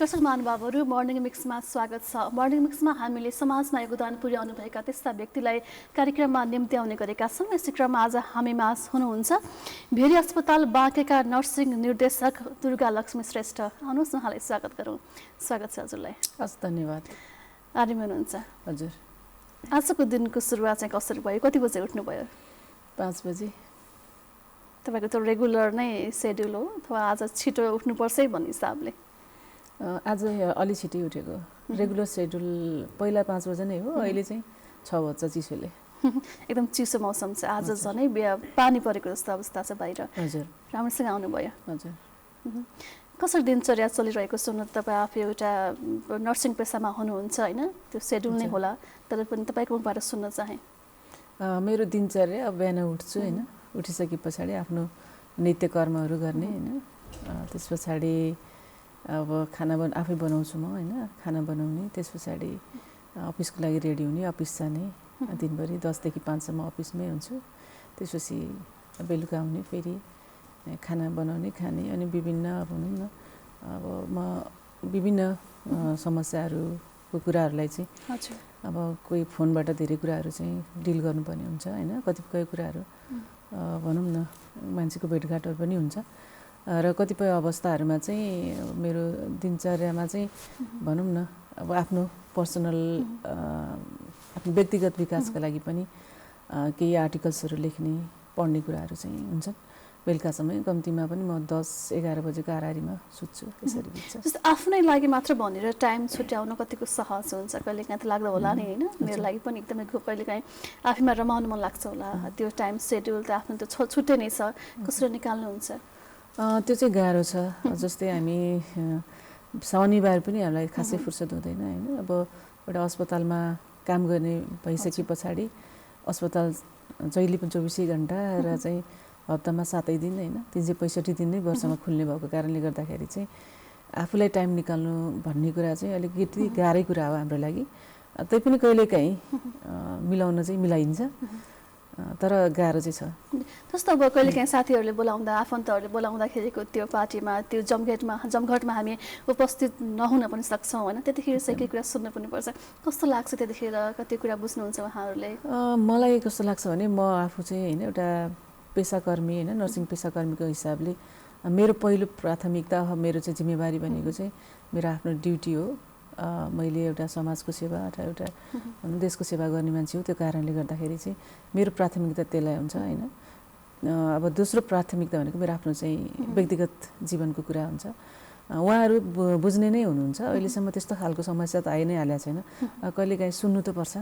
दर्शक महानुभावहरू मर्निङ मिक्समा स्वागत छ। मर्निङ मिक्समा हामीले समाजमा योगदान पुर्याउनु भएका त्यस्ता व्यक्तिलाई कार्यक्रममा निम्त्याउने गरेका छौँ। यसै क्रममा आज हामीमाझ हुनुहुन्छ भेरी अस्पताल बाँकेका नर्सिङ निर्देशक दुर्गा लक्ष्मी श्रेष्ठ। आउनुहोस् उहाँलाई स्वागत गरौँ। स्वागत छ हजुरलाई। हस्, धन्यवाद। आरामै हुनुहुन्छ? हजुर। आजको दिनको सुरुवात चाहिँ कसरी भयो? कति बजे उठ्नुभयो? 5 बजे। तपाईँको त रेगुलर नै सेड्युल हो अथवा आज छिटो उठ्नुपर्छ भन्ने हिसाबले? आज अलि छिटै उठेको। रेगुलर सेड्युल पहिला 5 बजे नै हो, अहिले चाहिँ 6 बज्छ चिसोले। एकदम चिसो मौसम छ आज, झनै पानी परेको जस्तो अवस्था छ बाहिर। हजुर। राम्रोसँग आउनुभयो। हजुर। कसरी दिनचर्या चलिरहेको सुन्नु? तपाईँ आफै एउटा नर्सिङ पेसामा हुनुहुन्छ होइन, त्यो सेड्युल नै होला, तर पनि तपाईँको मुखबाट सुन्न चाहेँ। मेरो दिनचर्या अब बिहान उठ्छु होइन, उठिसके पछाडि आफ्नो नित्य कर्महरू गर्ने होइन, त्यस पछाडि अब आफै बनाउँछु म होइन, खाना बनाउने, त्यस पछाडि अफिसको लागि रेडी हुने, अफिस जाने, दिनभरि 10 देखि 5 सम्म अफिसमै हुन्छु। त्यसपछि बेलुका आउने, फेरि खाना बनाउने, खाने, अनि विभिन्न भनौँ न अब म विभिन्न समस्याहरूको कुराहरूलाई चाहिँ अब कोही फोनबाट धेरै कुराहरू चाहिँ डिल गर्नुपर्ने हुन्छ होइन, कतिपय कुराहरू भनौँ न मान्छेको भेटघाटहरू पनि हुन्छ र कतिपय अवस्थाहरूमा चाहिँ मेरो दिनचर्यामा चाहिँ भनौँ न अब आफ्नो पर्सनल आफ्नो व्यक्तिगत विकासका लागि पनि केही आर्टिकल्सहरू लेख्ने, पढ्ने कुराहरू चाहिँ हुन्छन्। बेलुका समय कम्तीमा पनि म 10-11 बजेको आरारीमा सुत्छु। त्यसरी बित्छ। जस्तो आफ्नै लागि मात्र भनेर टाइम छुट्याउन कतिको सहज हुन्छ? कहिलेकाहीँ त लाग्दा होला नि होइन, मेरो लागि पनि एकदमै कहिलेकाहीँ आफैमा रमाउनु मन लाग्छ होला। त्यो टाइम सेड्युल त आफ्नो त छुट्टै नै छ, कसरी निकाल्नुहुन्छ? त्यो चाहिँ गाह्रो छ। जस्तै हामी शनिबार पनि हामीलाई खासै फुर्सद हुँदैन होइन। अब एउटा अस्पतालमा काम गर्ने भइसके पछाडि अस्पताल जहिले पनि 24 घन्टा र चाहिँ हप्तामा 7 दिन होइन, 365 दिन नै वर्षमा खुल्ने भएको कारणले गर्दाखेरि चाहिँ आफूलाई टाइम निकाल्नु भन्ने कुरा चाहिँ अलिकति गाह्रै कुरा हो हाम्रो लागि। तैपनि कहिलेकाहीँ मिलाउन चाहिँ मिलाइन्छ, तर गाह्रो चाहिँ छ। जस्तो अब कहिलेकाहीँ साथीहरूले बोलाउँदा, आफन्तहरूले बोलाउँदाखेरिको त्यो पार्टीमा, त्यो जमघटमा हामी उपस्थित नहुन पनि सक्छौँ होइन, त्यतिखेर चाहिँ केही कुरा सुन्नु पनि पर्छ। कस्तो लाग्छ त्यतिखेर? कति कुरा बुझ्नुहुन्छ उहाँहरूले? मलाई कस्तो लाग्छ भने म आफू चाहिँ होइन एउटा पेसाकर्मी होइन, नर्सिङ पेसाकर्मीको हिसाबले मेरो पहिलो प्राथमिकता, मेरो चाहिँ जिम्मेवारी भनेको चाहिँ मेरो आफ्नो ड्युटी हो। मैले एउटा समाजको सेवा अथवा एउटा देशको सेवा गर्ने मान्छे हो। त्यो कारणले गर्दाखेरि चाहिँ मेरो प्राथमिकता त्यसलाई हुन्छ होइन। अब दोस्रो प्राथमिकता भनेको मेरो आफ्नो चाहिँ व्यक्तिगत जीवनको कुरा हुन्छ। उहाँहरू बुझ्ने नै हुनुहुन्छ। अहिलेसम्म त्यस्तो खालको समस्या त आइ नै हालेको छैन। कहिलेकाहीँ सुन्नु त पर्छ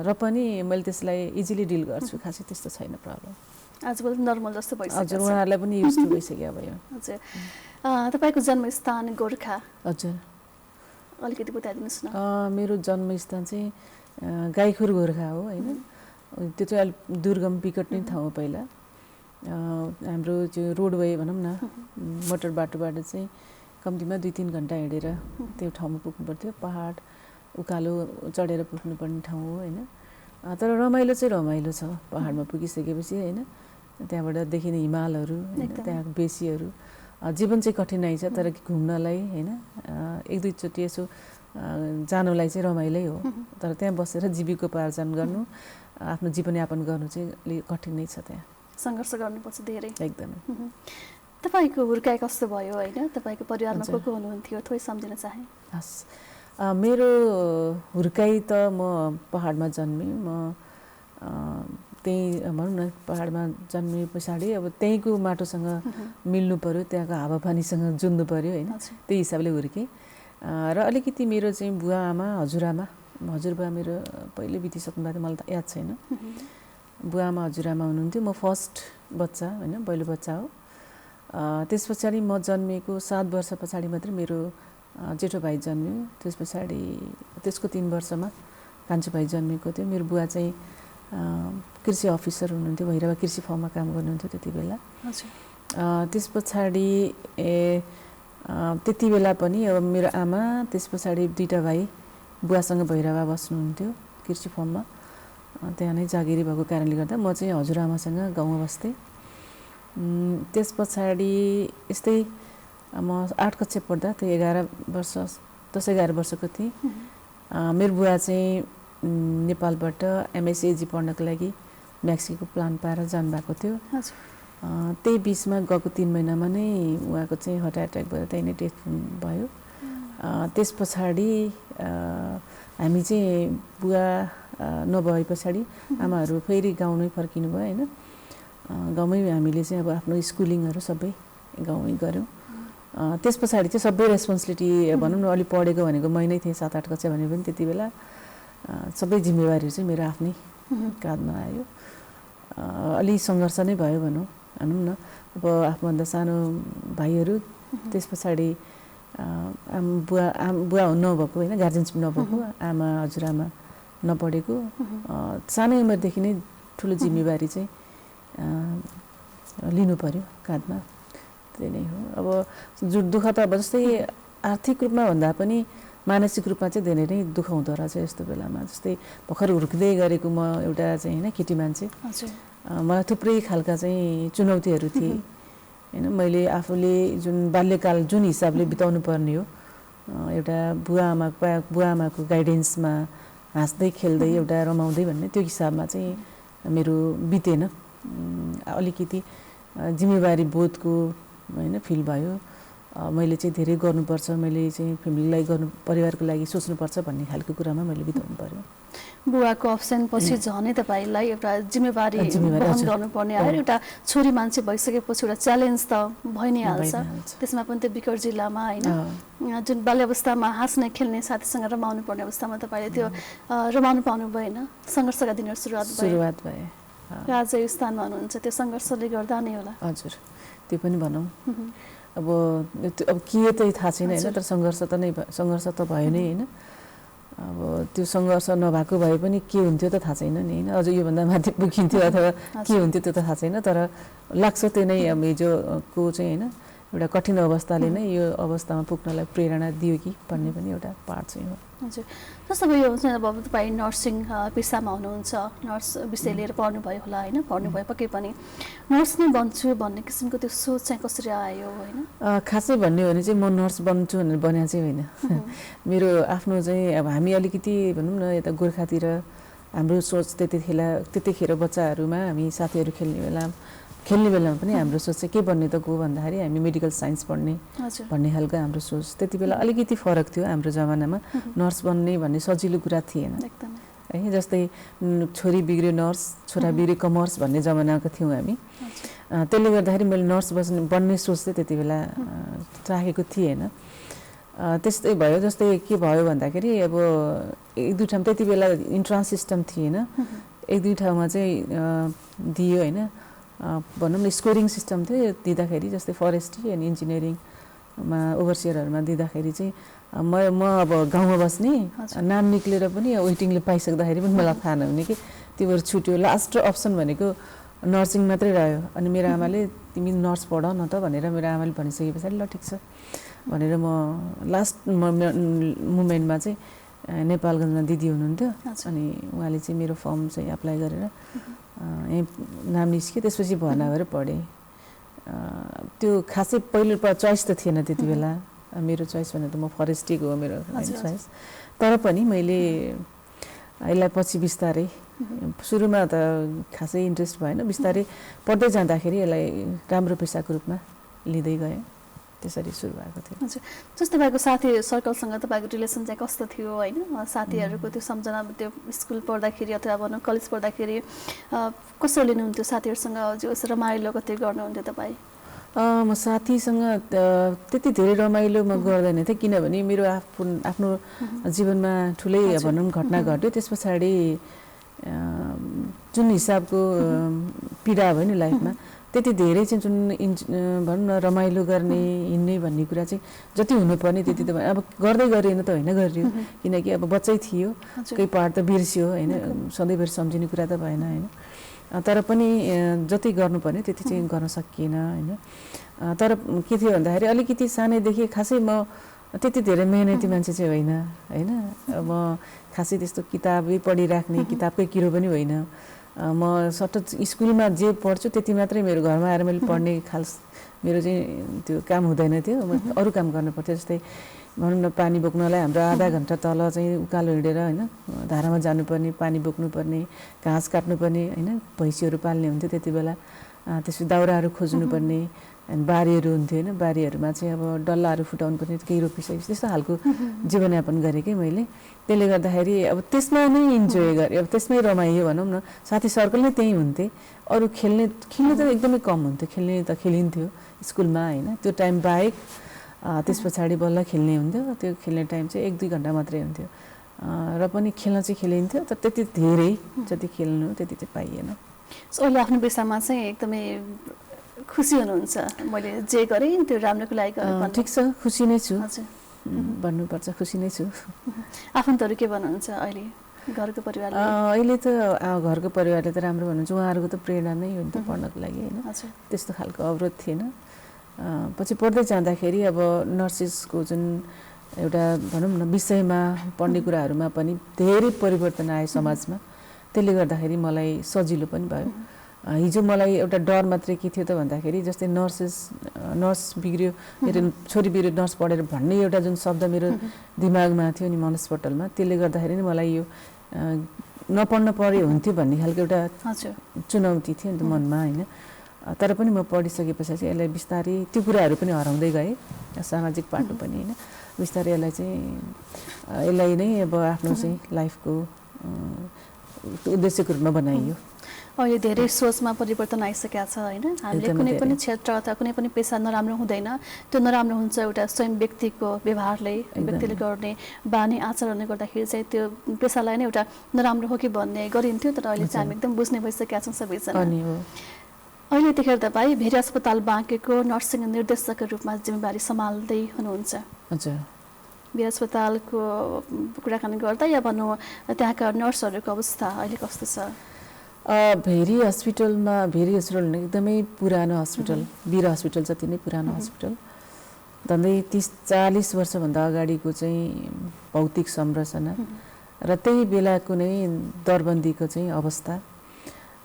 र पनि मैले त्यसलाई इजिली डिल गर्छु, खासै त्यस्तो छैन प्रब्लम। आजकल नर्मल जस्तो भइसक्यो। हजुर, उहाँहरूलाई पनि युज टु भइसक्यो भयो। हजुर। तपाईँको जन्मस्थान गोर्खा? हजुर। अलिकति बताइदिनुहोस् न। मेरो जन्मस्थान चाहिँ गाईखोर गोर्खा हो होइन। त्यो चाहिँ अलिक दुर्गम विकट नै ठाउँ हो। पहिला हाम्रो त्यो रोडवे भनौँ न मोटर बाटोबाट चाहिँ कम्तीमा 2-3 घन्टा हिँडेर त्यो ठाउँमा पुग्नु पर्थ्यो। पहाड उकालो चढेर पुग्नुपर्ने ठाउँ हो होइन। तर रमाइलो चाहिँ रमाइलो छ। पहाडमा पुगिसकेपछि होइन, त्यहाँबाट देखिने हिमालहरू होइन, त्यहाँको बेसीहरू, जीवन चाहिँ कठिनाइ छ तर घुम्नलाई होइन 1-2 चोटि यसो जानुलाई चाहिँ रमाइलै हो। तर त्यहाँ बसेर जीविकोपार्जन गर्नु, आफ्नो जीवनयापन गर्नु चाहिँ अलिक कठिन नै छ। त्यहाँ सङ्घर्ष गर्नुपर्छ धेरै एकदमै। तपाईँको हुर्काइ कस्तो भयो होइन? तपाईँको परिवारमा को हुनुहुन्थ्यो? थोरै सम्झिन चाहे। हस्, मेरो हुर्काइ त म पहाडमा जन्मेँ। म त्यहीँ भनौँ न पहाडमा जन्मे पछाडि अब त्यहीँको माटोसँग मिल्नु पऱ्यो, त्यहाँको हावापानीसँग जुझ्नु पऱ्यो होइन, त्यही हिसाबले हुर्केँ। र अलिकति मेरो चाहिँ बुवा आमा, हजुरबा मेरो पहिले बितिसक्नु भएको थियो, मलाई त याद छैन। बुवा आमा हजुरआमा हुनुहुन्थ्यो। म फर्स्ट बच्चा होइन, पहिलो बच्चा हो। त्यस पछाडि म जन्मेको 7 वर्ष पछाडि मात्रै मेरो जेठो भाइ जन्मियो। त्यस पछाडि त्यसको 3 वर्षमा कान्छो भाइ जन्मेको थियो। मेरो बुवा चाहिँ कृषि अफिसर हुनुहुन्थ्यो, भैरवा कृषि फर्ममा काम गर्नुहुन्थ्यो त्यति बेला। त्यस पछाडि त्यति बेला पनि अब मेरो आमा, त्यस पछाडि 2टा भाइ बुवासँग भैरवा बस्नुहुन्थ्यो कृषि फर्ममा। त्यहाँ नै जागिरी भएको कारणले गर्दा म चाहिँ हजुरआमासँग गाउँमा बस्थेँ। त्यस पछाडि यस्तै म 8 कक्षा पढ्दा त्यो 11 वर्ष 10-11 वर्षको थिएँ। मेरो बुवा चाहिँ नेपालबाट MSc पढ्नको लागि मेक्सिको प्लान पाएर जानुभएको थियो। त्यही बिचमा गएको 3 महिनामा नै उहाँको चाहिँ हार्ट एट्याक भएर त्यही नै डेथ भयो। त्यस पछाडि हामी चाहिँ बुवा नभए पछाडि आमाहरू फेरि गाउँ नै फर्किनु भयो होइन। गाउँमै हामीले चाहिँ अब आफ्नो स्कुलिङहरू सबै गाउँमै गऱ्यौँ। त्यस पछाडि चाहिँ सबै रेस्पोन्सिबिलिटी भनौँ न, अलि पढेको भनेको मै नै थिएँ 7-8 कक्षा भने पनि त्यति बेला सबै जिम्मेवारीहरू चाहिँ मेरो आफ्नै काँधमा आयो। अलि सङ्घर्ष नै भयो भनौँ न। अब आफूभन्दा सानो भाइहरू, त्यस पछाडि बुवा नभएको होइन, गार्जेन्स नभएको, आमा हजुरआमा नपढेको, सानै उमेरदेखि नै ठुलो जिम्मेवारी चाहिँ लिनु पर्यो काँधमा। त्यही नै हो। अब दुःख त अब जस्तै आर्थिक रूपमा भन्दा पनि मानसिक रूपमा चाहिँ धेरै नै दुःख हुँदो रहेछ यस्तो बेलामा। जस्तै भर्खर हुर्किँदै गरेको म एउटा चाहिँ होइन केटी मान्छे, मलाई थुप्रै खालका चाहिँ चुनौतीहरू थिए होइन। मैले आफूले जुन बाल्यकाल जुन हिसाबले बिताउनु पर्ने हो, एउटा बुवा आमाको गाइडेन्समा हाँस्दै खेल्दै एउटा रमाउँदै भन्ने त्यो हिसाबमा चाहिँ मेरो बितेन। अलिकति जिम्मेवारी बोधको होइन फिल भयो। मैले चाहिँ धेरै गर्नुपर्छ, मैले चाहिँ फ्यामिलीलाई परिवारको लागि सोच्नुपर्छ भन्ने खालको कुरामा मैले बिताउनु पर्यो। बुवाको अप्सन पछि झनै तपाईँलाई एउटा जिम्मेवारी वहन गर्नुपर्ने आयो। एउटा छोरी मान्छे भइसकेपछि एउटा च्यालेन्ज त भइ नै हाल्छ। त्यसमा पनि त्यो बिकर जिल्लामा होइन, जुन बाल्यावस्थामा हाँस्ने खेल्ने साथीसँग रमाउनु पर्ने अवस्थामा तपाईँले त्यो रमाउनु पाउनु भएन। सङ्घर्षका दिनहरू सुरुवात भए। आज यो स्थानमा हुनुहुन्छ, त्यो सङ्घर्षले गर्दा नै होला। हजुर, त्यो पनि भनौँ। अब के त थाहा छैन होइन, तर सङ्घर्ष त भयो नै होइन। अब त्यो सङ्घर्ष नभएको भए पनि के हुन्थ्यो त थाहा छैन नि होइन। अझ योभन्दा माथि पुगिन्थ्यो अथवा के हुन्थ्यो त्यो त थाहा छैन। तर लाग्छ त्यो नै अब हिजोको चाहिँ होइन एउटा कठिन अवस्थाले नै यो अवस्थामा पुग्नलाई प्रेरणा दियो कि भन्ने पनि एउटा पार्ट चाहिँ हो। हजुर, जस्तो अब यो हुन्छ अब तपाईँ नर्सिङ पेसामा हुनुहुन्छ, नर्स विषय लिएर पढ्नुभयो होला होइन, पढ्नुभयो पक्कै पनि। नर्स नै बन्छु भन्ने किसिमको त्यो सोच चाहिँ कसरी आयो होइन? खासै भन्ने हो भने चाहिँ म नर्स बन्छु भनेर भने चाहिँ होइन। मेरो आफ्नो चाहिँ अब हामी अलिकति भनौँ न यता गोर्खातिर हाम्रो सोच त्यतिखेर बच्चाहरूमा हामी साथीहरू खेल्ने बेलामा पनि हाम्रो सोच चाहिँ के बन्ने त गो भन्दाखेरि हामी मेडिकल साइन्स पढ्ने भन्ने खालको हाम्रो सोच। त्यति बेला अलिकति फरक थियो हाम्रो जमानामा। नर्स बन्ने भन्ने सजिलो कुरा थिएन है। जस्तै छोरी बिग्रियो नर्स, छोरा बिग्रियो कमर्स भन्ने जमानाको थियौँ हामी। त्यसले गर्दाखेरि मैले नर्स बन्ने सोच चाहिँ त्यति बेला राखेको थिएन। त्यस्तै भयो। जस्तै के भयो भन्दाखेरि अब 1-2 ठाउँ त्यति बेला इन्ट्रान्स सिस्टम थिएन। 1-2 ठाउँमा चाहिँ दियो होइन, भनौँ न स्कोरिङ सिस्टम थियो दिँदाखेरि। जस्तै फरेस्ट्री अनि इन्जिनियरिङमा ओभरसियरहरूमा दिँदाखेरि चाहिँ म अब गाउँमा बस्ने, नाम निक्लेर पनि वेटिङले पाइसक्दाखेरि पनि मलाई थाहा नहुने कि त्यो भएर छुट्यो। लास्ट अप्सन भनेको नर्सिङ मात्रै रह्यो। अनि मेरो आमाले तिमी नर्स पढ न त भनेर मेरो आमाले भनिसके पछाडि ल ठिक छ भनेर म लास्ट मुमेन्टमा चाहिँ नेपालगञ्जमा दिदी हुनुहुन्थ्यो। अनि उहाँले चाहिँ मेरो फर्म चाहिँ एप्लाई गरेर यहीँ नाम निस्क्यो। त्यसपछि भर्ना भएर पढेँ। त्यो खासै पहिलो चोइस त थिएन त्यति बेला। मेरो चोइस भनेर त म फरेस्ट्रीको हो मेरो चोइस। तर पनि मैले यसलाई पछि बिस्तारै, सुरुमा त खासै इन्ट्रेस्ट भएन, बिस्तारै पढ्दै जाँदाखेरि यसलाई राम्रो पेसाको रूपमा लिँदै गएँ। त्यसरी सुरु भएको थियो। हजुर, जस्तो तपाईँको साथी सर्कलसँग तपाईँको रिलेसन चाहिँ कस्तो थियो होइन? साथीहरूको त्यो सम्झना, त्यो स्कुल पढ्दाखेरि अथवा भनौँ कलेज पढ्दाखेरि कसरी लिनुहुन्थ्यो साथीहरूसँग? रमाइलो कति गर्नुहुन्थ्यो तपाईँ? म साथीसँग त्यति धेरै रमाइलो म गर्दैन थिएँ, किनभने मेरो आफ्नो जीवनमा ठुलै भनौँ घटना घट्यो। त्यस पछाडि जुन हिसाबको पीडा भयो नि लाइफमा, त्यति धेरै चाहिँ जुन भनौँ न रमाइलो गर्ने हिँड्ने भन्ने कुरा चाहिँ जति हुनुपर्ने त्यति त अब गर्दै गरिएन त होइन गरियो। किनकि अब बच्चै थियो, केही पार्ट त बिर्स्यो होइन, सधैँभरि सम्झिने कुरा त भएन होइन। तर पनि जति गर्नुपर्ने त्यति चाहिँ गर्न सकिएन होइन। तर के थियो भन्दाखेरि अलिकति सानैदेखि खासै म त्यति धेरै मेहनती मान्छे चाहिँ होइन होइन। म खासै त्यस्तो किताबै पढिराख्ने, किताबकै किरो पनि होइन। म सटट स्कुलमा जे पढ्छु त्यति मात्रै मेरो घरमा आएर मैले पढ्ने मेरो चाहिँ त्यो काम हुँदैन थियो, म अरू काम गर्नु पर्थ्यो। जस्तै भनौँ न पानी बोक्नलाई हाम्रो आधा घन्टा तल चाहिँ उकालो हिँडेर होइन धारामा जानुपर्ने, पानी बोक्नुपर्ने, घाँस काट्नुपर्ने होइन, भैँसीहरू पाल्ने हुन्थ्यो त्यति बेला। त्यसपछि दाउराहरू खोज्नुपर्ने, अनि बारीहरू हुन्थ्यो होइन, बारीहरूमा चाहिँ अब डल्लाहरू फुटाउनु पर्ने, केही रोपिसकेपछि त्यस्तो खालको जीवनयापन गरेँ कि मैले। त्यसले गर्दाखेरि अब त्यसमा नै इन्जोय गरेँ, अब त्यसमै रमाइयो भनौँ न। साथी सर्कल नै त्यहीँ हुन्थे, अरू खेल्ने त एकदमै कम हुन्थ्यो। खेल्ने त खेलिन्थ्यो स्कुलमा होइन, त्यो टाइम बाहेक त्यस पछाडि बल्ल खेल्ने हुन्थ्यो। त्यो खेल्ने टाइम चाहिँ 1-2 घन्टा मात्रै हुन्थ्यो र पनि खेल्न चाहिँ खेलिन्थ्यो, तर त्यति धेरै जति खेल्नु त्यति चाहिँ पाइएन। अहिले आफ्नो पेसामा चाहिँ एकदमै खुसी हुनुहुन्छ? मैले जे गरेँ त्यो राम्रोको लागि गरेँ। ठिक छ, खुसी नै छु। हजुर, भन्नुपर्छ, खुसी नै छु। आफन्तहरू के भन्नुहुन्छ अहिले घरको परिवारले? अहिले त घरको परिवारले त राम्रो भन्नुहुन्छ। उहाँहरूको त प्रेरणा नै हो नि त पढ्नको लागि होइन, त्यस्तो खालको अवरोध थिएन। पछि पढ्दै जाँदाखेरि अब नर्सिसको जुन एउटा भनौँ न विषयमा पढ्ने कुराहरूमा पनि धेरै परिवर्तन आयो समाजमा। त्यसले गर्दाखेरि मलाई सजिलो पनि भयो। हिजो मलाई एउटा डर मात्रै के थियो त भन्दाखेरि जस्तै नर्स बिग्रियो, मेरो छोरी बिग्रियो नर्स पढेर भन्ने एउटा जुन शब्द मेरो दिमागमा थियो नि मनस्पटलमा, त्यसले गर्दाखेरि नै मलाई यो नपढ्न परे हुन्थ्यो भन्ने खालको एउटा चुनौती थियो नि त मनमा होइन। तर पनि म पढिसकेपछि चाहिँ यसलाई बिस्तारै त्यो कुराहरू पनि हराउँदै गएँ, सामाजिक पाटो पनि होइन। बिस्तारै यसलाई नै अब आफ्नो चाहिँ लाइफको उद्देश्यको रूपमा बनाइयो। अहिले धेरै सोचमा परिवर्तन आइसकेको छ होइन। हामीले कुनै पनि क्षेत्र अथवा कुनै पनि पेसा नराम्रो हुँदैन, त्यो नराम्रो हुन्छ एउटा स्वयं व्यक्तिको व्यवहारले, व्यक्तिले गर्ने बानी आचरणले गर्दाखेरि चाहिँ त्यो पेसालाई नै एउटा नराम्रो हो कि भन्ने गरिन्थ्यो। तर अहिले चाहिँ हामी एकदम बुझ्ने भइसकेका छौँ सबैजना। अहिले यतिखेर तपाईँ भेरी अस्पताल बाँकेको नर्सिङ निर्देशकको रूपमा जिम्मेवारी सम्हाल्दै हुनुहुन्छ। हजुर, भेरी अस्पतालको कुराकानी गर्दा या भनौँ त्यहाँका नर्सहरूको अवस्था अहिले कस्तो छ? भेरी हस्पिटल एकदमै पुरानो हस्पिटल, वीर हस्पिटल जति नै पुरानो हस्पिटल। झन्डै 30-40 वर्षभन्दा अगाडिको चाहिँ भौतिक संरचना र त्यही बेलाको नै दरबन्दीको चाहिँ अवस्था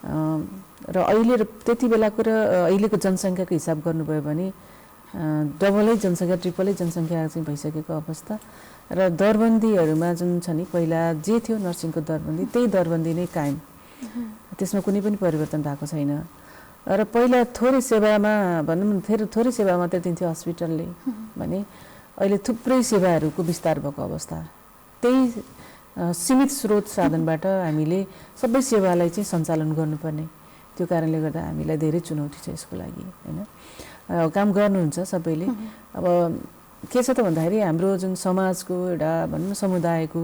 र अहिले त्यति बेलाको र अहिलेको जनसङ्ख्याको हिसाब गर्नुभयो भने डबलै जनसङ्ख्या, ट्रिपलै जनसङ्ख्या चाहिँ भइसकेको अवस्था। र दरबन्दीहरूमा जुन छ नि पहिला जे थियो नर्सिङको दरबन्दी, त्यही दरबन्दी नै कायम, त्यसमा कुनै पनि परिवर्तन भएको छैन। र पहिला थोरै सेवामा भनौँ न थोरै सेवा मात्रै दिन्थ्यो हस्पिटलले भने अहिले थुप्रै सेवाहरूको विस्तार भएको अवस्था। त्यही सीमित स्रोत साधनबाट हामीले सबै सेवालाई चाहिँ सञ्चालन गर्नुपर्ने, त्यो कारणले गर्दा हामीलाई धेरै चुनौती छ यसको लागि होइन। काम गर्नुहुन्छ सबैले। अब के छ त भन्दाखेरि हाम्रो जुन समाजको एउटा भनौँ न समुदायको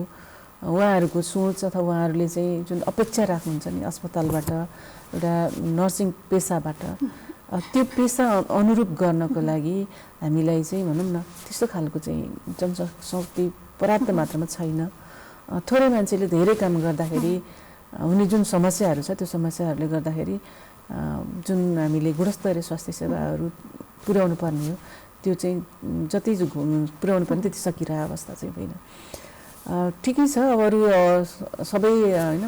उहाँहरूको सोच अथवा उहाँहरूले चाहिँ जुन अपेक्षा राख्नुहुन्छ नि अस्पतालबाट, एउटा नर्सिङ पेसाबाट, त्यो पेसा अनुरूप गर्नको लागि हामीलाई चाहिँ भनौँ न त्यस्तो खालको चाहिँ जनशक्ति पर्याप्त मात्रामा छैन। थोरै मान्छेले धेरै काम गर्दाखेरि हुने जुन समस्याहरू छ त्यो समस्याहरूले गर्दाखेरि जुन हामीले गुणस्तरीय स्वास्थ्य सेवाहरू पुर्याउनु पर्ने हो त्यो चाहिँ जति पुर्याउनु पर्ने त्यति सकिरहेको अवस्था चाहिँ होइन। ठिकै छ, अब अरू सबै होइन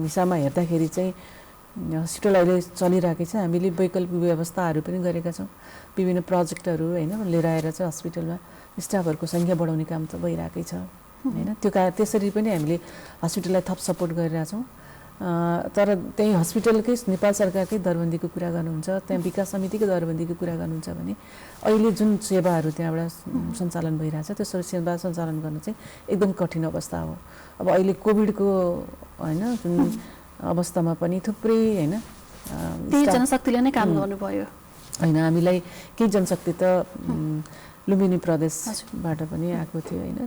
हिसाबमा हेर्दाखेरि चाहिँ हस्पिटल अहिले चलिरहेकै छ। हामीले वैकल्पिक व्यवस्थाहरू पनि गरेका छौँ, विभिन्न प्रोजेक्टहरू होइन लिएर आएर चाहिँ हस्पिटलमा स्टाफहरूको सङ्ख्या बढाउने काम त भइरहेकै छ होइन। त्यसरी पनि हामीले हस्पिटललाई थप सपोर्ट गरिरहेछौँ। तर त्यही हस्पिटलकै नेपाल सरकारकै दरबन्दीको कुरा गर्नुहुन्छ, त्यहाँ विकास समितिको दरबन्दीको कुरा गर्नुहुन्छ भने अहिले जुन सेवाहरू त्यहाँबाट सञ्चालन भइरहेछ त्यो सेवा सञ्चालन गर्न चाहिँ एकदम कठिन अवस्था हो। अब अहिले कोभिडको होइन जुन अवस्थामा पनि थुप्रै होइन त्यही जनशक्तिले नै काम गर्नुभयो होइन। हामीलाई केही जनशक्ति त लुम्बिनी प्रदेशबाट पनि आएको थियो होइन,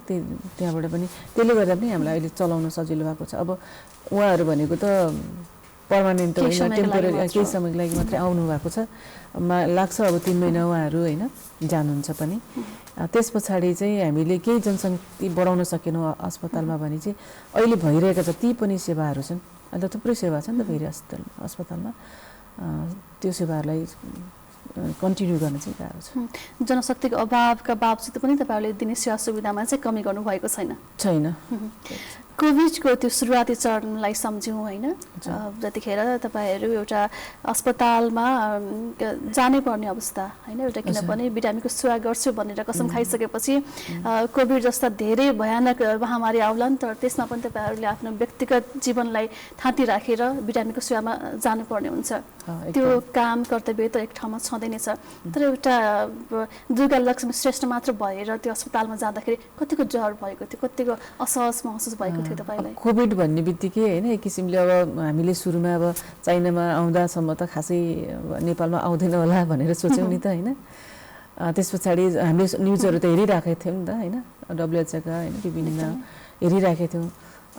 त्यहाँबाट पनि त्यसले गर्दा पनि हामीलाई अहिले चलाउन सजिलो भएको छ। अब उहाँहरू भनेको त पर्मानेन्ट होइन, टेम्पोरेरी केही समयको लागि मात्रै आउनु भएको छ, लाग्छ अब 3 महिना उहाँहरू होइन जानुहुन्छ पनि। त्यस पछाडि चाहिँ हामीले केही जनशक्ति बढाउन सकेनौँ अस्पतालमा भने चाहिँ अहिले भइरहेका जति पनि सेवाहरू छन्, अहिले त थुप्रै सेवा छ नि त भेरी अस्पतालमा, त्यो सेवाहरूलाई कन्टिन्यू गर्न चाहिँ गाह्रो छ। जनशक्तिको अभावका बावजुद पनि तपाईँहरूले दिने सेवा सुविधामा चाहिँ कमी गर्नुभएको छैन? कोभिडको त्यो सुरुवाती चरणलाई सम्झ्यौँ होइन, जतिखेर तपाईँहरू एउटा अस्पतालमा जानै पर्ने अवस्था होइन, एउटा किनभने बिरामीको सेवा गर्छु भनेर कसम खाइसकेपछि कोभिड जस्ता धेरै भयानक महामारी आउला नि, तर त्यसमा पनि तपाईँहरूले आफ्नो व्यक्तिगत जीवनलाई थाँती राखेर बिरामीको सेवामा जानुपर्ने हुन्छ। त्यो काम कर्तव्य त एक ठाउँमा छँदैन छ, तर एउटा दुर्गा लक्ष्मी श्रेष्ठ मात्र भएर त्यो अस्पतालमा जाँदाखेरि कतिको डर भएको थियो, कतिको असहज महसुस भएको थियो तपाईँलाई? कोभिड भन्ने बित्तिकै होइन एक किसिमले अब हामीले सुरुमा अब चाइनामा आउँदासम्म त खासै नेपालमा आउँदैन होला भनेर सोच्यौँ नि त होइन। त्यस पछाडि हामीले न्युजहरू त हेरिराखेको थियौँ नि त होइन, WHO-का होइन विभिन्न हेरिराखेको थियौँ।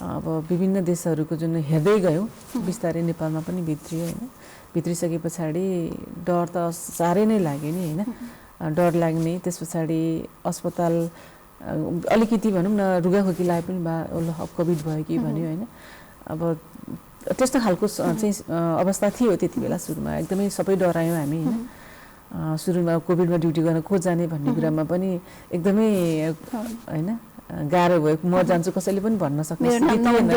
अब विभिन्न देशहरूको जुन हेर्दै गयौँ बिस्तारै नेपालमा पनि भित्रियो होइन। भित्रिसके पछाडि डर त साह्रै नै लाग्यो नि होइन, डर लाग्ने। त्यस पछाडि अस्पताल अलिकति भनौँ न रुगाखोकी लागे पनि कोभिड भयो कि भन्यो होइन। अब त्यस्तो खालको चाहिँ अवस्था थियो त्यति बेला सुरुमा, एकदमै सबै डरायौँ हामी होइन। सुरुमा कोभिडमा ड्युटी गर्न को जाने भन्ने कुरामा पनि एकदमै होइन गाह्रो भयो। म जान्छु कसैले पनि भन्न सक्ने स्थिति थिएन।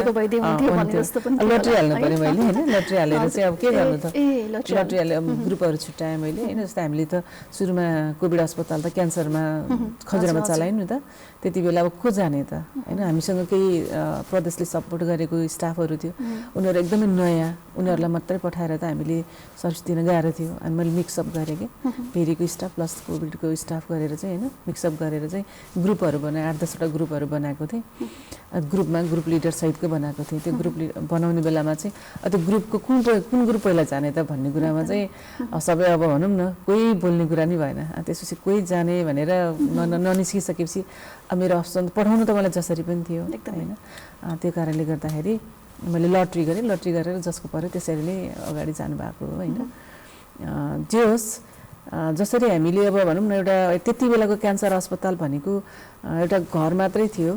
लट्री हाल्नु पऱ्यो मैले होइन, लट्री हालेर चाहिँ अब के गर्नु त, लट्री हाले ग्रुपहरू छुट्याएँ मैले होइन। जस्तै हामीले त सुरुमा कोभिड अस्पताल त क्यान्सरमा खजुरामा चलायौँ नि त, त्यति बेला अब को जाने त होइन। हामीसँग केही प्रदेशले सपोर्ट गरेको स्टाफहरू थियो, उनीहरू एकदमै नयाँ, उनीहरूलाई मात्रै पठाएर त हामीले सर्भिस दिन गाह्रो थियो। अनि मैले मिक्सअप गरेँ कि फेरिको स्टाफ प्लस कोभिडको स्टाफ गरेर चाहिँ होइन, मिक्सअप गरेर चाहिँ ग्रुपहरू बनाएँ, 8-10वटा ग्रुपहरू बनाएको थिएँ। ग्रुपमा ग्रुप लिडर सहितको बनाएको थिएँ। त्यो ग्रुप बनाउने बेलामा चाहिँ त्यो ग्रुपको कुन ग्रुप पहिला जाने त भन्ने कुरामा चाहिँ सबै अब भनौँ न कोही बोल्ने कुरा नै भएन। त्यसपछि कोही जाने भनेर ननिस्किसकेपछि अब मेरो अप्सन पठाउनु त मलाई जसरी पनि थियो होइन। त्यो कारणले गर्दाखेरि मैले लट्री गरेँ, लट्री गरेर जसको पऱ्यो त्यसरी नै अगाडि जानुभएको हो होइन। जे होस् जसरी हामीले अब भनौँ न एउटा त्यति बेलाको क्यान्सर अस्पताल भनेको एउटा घर मात्रै थियो,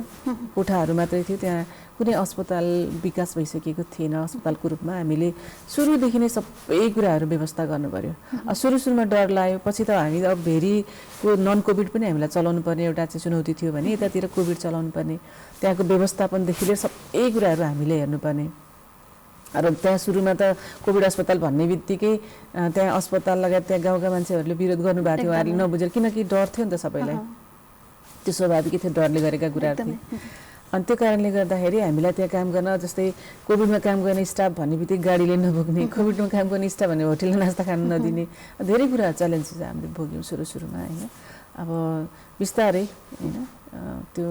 कोठाहरू मात्रै थियो, त्यहाँ कुनै अस्पताल विकास भइसकेको थिएन। अस्पतालको रूपमा हामीले सुरुदेखि नै सबै कुराहरू व्यवस्था गर्नु पर्यो। सुरुमा डर लाग्यो, पछि त हामी अब भेरीको नन कोभिड पनि हामीलाई चलाउनु पर्ने एउटा चाहिँ चुनौती थियो भने यतातिर कोभिड चलाउनु पर्ने, त्यहाँको व्यवस्थापनदेखि लिएर सबै कुराहरू हामीले हेर्नुपर्ने। र त्यहाँ सुरुमा त कोभिड अस्पताल भन्ने बित्तिकै त्यहाँ अस्पताल लगायत त्यहाँ गाउँका मान्छेहरूले विरोध गर्नुभएको थियो, उहाँहरूले नबुझेर, किनकि डर थियो नि त सबैलाई, त्यो स्वाभाविकै थियो, डरले गरेका कुराहरू थिए। अनि त्यो कारणले गर्दाखेरि हामीलाई त्यहाँ काम गर्न, जस्तै कोभिडमा काम गर्ने स्टाफ भन्ने बित्तिकै गाडीले नबोक्ने, कोभिडमा काम गर्ने स्टाफ भने होटेलमा नास्ता खान नदिने, धेरै कुरा च्यालेन्जेस हामीले भोग्यौँ सुरुमा होइन। अब बिस्तारै होइन त्यो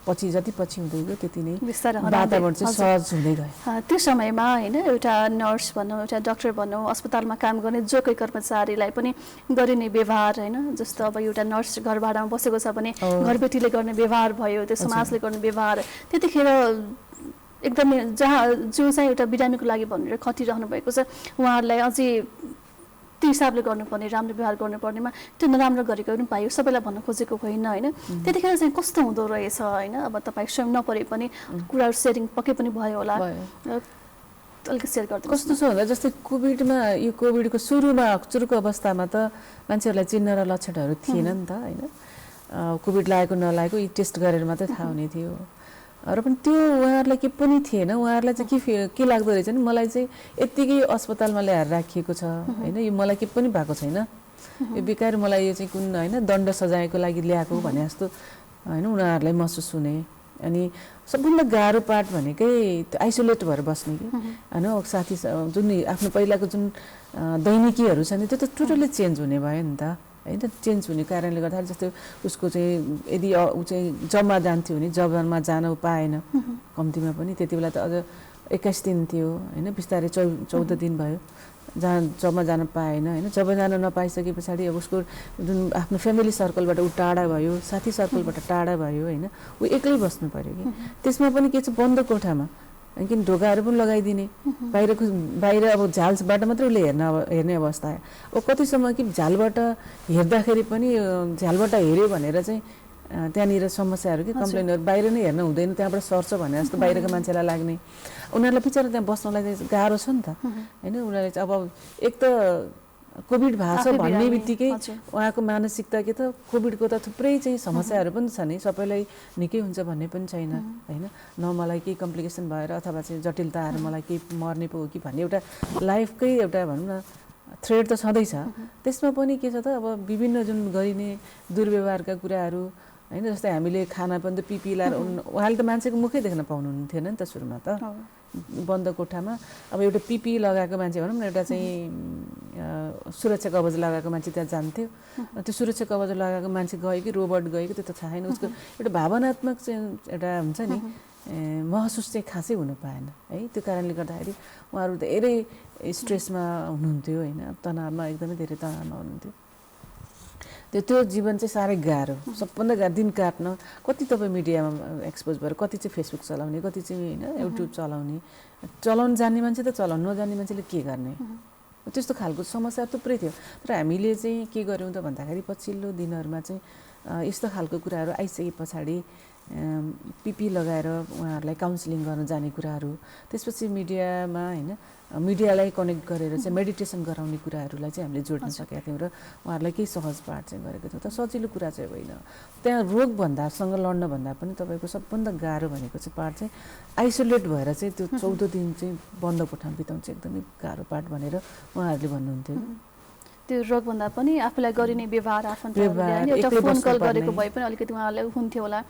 पछि जति पछि हुँदै गयो त्यति नै वातावरण चाहिँ सहज हुँदै गयो। त्यो समयमा होइन एउटा नर्स भनौँ, एउटा डाक्टर भनौँ, अस्पतालमा काम गर्ने जो कोही कर्मचारीलाई पनि गरिने व्यवहार होइन, जस्तो अब एउटा नर्स घर भाडामा बसेको छ भने घरबेटीले गर्ने व्यवहार भयो, त्यो समाजले गर्ने व्यवहार, त्यतिखेर एकदमै जो चाहिँ एउटा बिरामीको लागि भनेर खटिरहनु भएको छ उहाँहरूलाई अझै त्यो हिसाबले गर्नुपर्ने, राम्रो व्यवहार गर्नुपर्नेमा त्यो नराम्रो गरेको पनि पायो, सबैलाई भन्न खोजेको होइन होइन। त्यतिखेर चाहिँ कस्तो हुँदो रहेछ होइन, अब तपाईँ स्वयं नपरे पनि कुराहरू सेयरिङ पक्कै पनि भयो होला, अलिकति सेयर गरिदिनु। कस्तो छ भन्दा जस्तै कोभिडमा यो कोभिडको सुरुको अवस्थामा त मान्छेहरूलाई चिन्ह र लक्षणहरू थिएन नि त होइन। कोभिड लागेको नलागेको यी टेस्ट गरेर मात्रै थाहा हुने थियो। र पनि त्यो उहाँहरूलाई के पनि थिएन, उहाँहरूलाई चाहिँ के लाग्दो रहेछ नि, मलाई चाहिँ यत्तिकै अस्पतालमा ल्याएर राखिएको छ होइन, यो मलाई के पनि भएको छैन, यो बेकार मलाई यो चाहिँ कुन होइन दण्ड सजायको लागि ल्याएको भने जस्तो होइन उनीहरूलाई महसुस हुने। अनि सबभन्दा गाह्रो पार्ट भनेकै त्यो आइसोलेट भएर बस्ने कि होइन, साथी जुन आफ्नो पहिलाको जुन दैनिकीहरू छ नि त्यो त टोटल्ली चेन्ज हुने भयो नि त होइन। चेन्ज हुने कारणले गर्दाखेरि जस्तो उसको चाहिँ यदि ऊ चाहिँ जबमा जान्थ्यो भने जबमा जान पाएन कम्तीमा पनि, त्यति बेला त अझ 21 दिन थियो होइन, बिस्तारै 14 दिन भयो जबमा जान पाएन होइन। जब जान नपाइसके पछाडि अब उसको जुन आफ्नो फ्यामिली सर्कलबाट ऊ टाढा भयो, साथी सर्कलबाट टाढा भयो होइन, ऊ एक्लै बस्नु पऱ्यो कि। त्यसमा पनि के छ बन्द कोठामा किन ढोकाहरू पनि लगाइदिने, बाहिर अब झालबाट मात्रै उसले हेर्ने अवस्था आयो। अब कतिसम्म कि झालबाट हेर्दाखेरि पनि झालबाट हेऱ्यो भनेर चाहिँ त्यहाँनिर समस्याहरू कि कम्प्लेनहरू बाहिर नै हेर्न हुँदैन, त्यहाँबाट सर्छ भने जस्तो बाहिरको मान्छेलाई लाग्ने। उनीहरूलाई बिचरा त्यहाँ बस्नलाई चाहिँ गाह्रो छ नि त होइन। उनीहरूले चाहिँ अब एक त कोभिड भएको छ आफै भन्ने बिरामी, बित्तिकै हजुर। उहाँको मानसिकता के त कोभिडको त थुप्रै चाहिँ समस्याहरू पनि छ नि, सबैलाई निकै हुन्छ भन्ने पनि छैन होइन। न मलाई केही कम्प्लिकेसन भएर अथवा चाहिँ जटिलता आएर मलाई केही मर्ने पो हो कि भन्ने एउटा लाइफकै एउटा भनौँ न थ्रेड त छँदैछ। त्यसमा पनि के छ त अब विभिन्न जुन गरिने दुर्व्यवहारका कुराहरू होइन, जस्तै हामीले खाना पनि त पिपी लाएर उहाँले त मान्छेको मुखै देख्न पाउनुहुन्थेन नि त सुरुमा त बन्द कोठामा। अब एउटा पिपी लगाएको मान्छे भनौँ न, एउटा चाहिँ सुरक्षा कवच लगाएको मान्छे त्यहाँ जान्थ्यो। त्यो सुरक्षा कवच लगाएको मान्छे गयो कि रोबोट गयो कि त्यो त थाहा छैन। उसको एउटा भावनात्मक चाहिँ एउटा हुन्छ नि महसुस चाहिँ खासै हुन पाएन है। त्यो कारणले गर्दाखेरि उहाँहरू धेरै स्ट्रेसमा हुनुहुन्थ्यो होइन, तनावमा एकदमै धेरै तनावमा हुनुहुन्थ्यो। त्यो जीवन चाहिँ साह्रै गाह्रो, सबभन्दा गाह्रो दिन काट्न। कति तपाईँ मिडियामा एक्सपोज भएर कति चाहिँ फेसबुक चलाउने, कति चाहिँ होइन युट्युब चलाउन जान्ने मान्छे त चलाउनु, नजान्ने मान्छेले के गर्ने, त्यस्तो खालको समस्या थुप्रै थियो। तर हामीले चाहिँ के गर्यौँ त भन्दाखेरि पछिल्लो दिनहरूमा चाहिँ यस्तो खालको कुराहरू आइसके पछाडि पिपी लगाएर उहाँहरूलाई काउन्सिलिङ गर्न जाने कुराहरू, त्यसपछि मिडियामा होइन मिडियालाई कनेक्ट गरेर चाहिँ मेडिटेसन गराउने कुराहरूलाई चाहिँ हामीले जोड्न सकेका थियौँ र उहाँहरूलाई केही सहज पाठ चाहिँ गरेको थियौँ। त सजिलो कुरा चाहिँ होइन, त्यहाँ रोगभन्दासँग लड्न भन्दा पनि तपाईँको सबभन्दा गाह्रो भनेको चाहिँ पाठ चाहिँ आइसोलेट भएर चाहिँ त्यो 14 दिन चाहिँ बन्द कोठामा बिताउनु चाहिँ एकदमै गाह्रो पाठ भनेर उहाँहरूले भन्नुहुन्थ्यो। त्यो रोगभन्दा पनि आफूलाई गरिने व्यवहार आफन्तहरूले एउटा फोन कल गरेको भए पनि अलिकति उहाँहरूलाई हुन्थ्यो होला,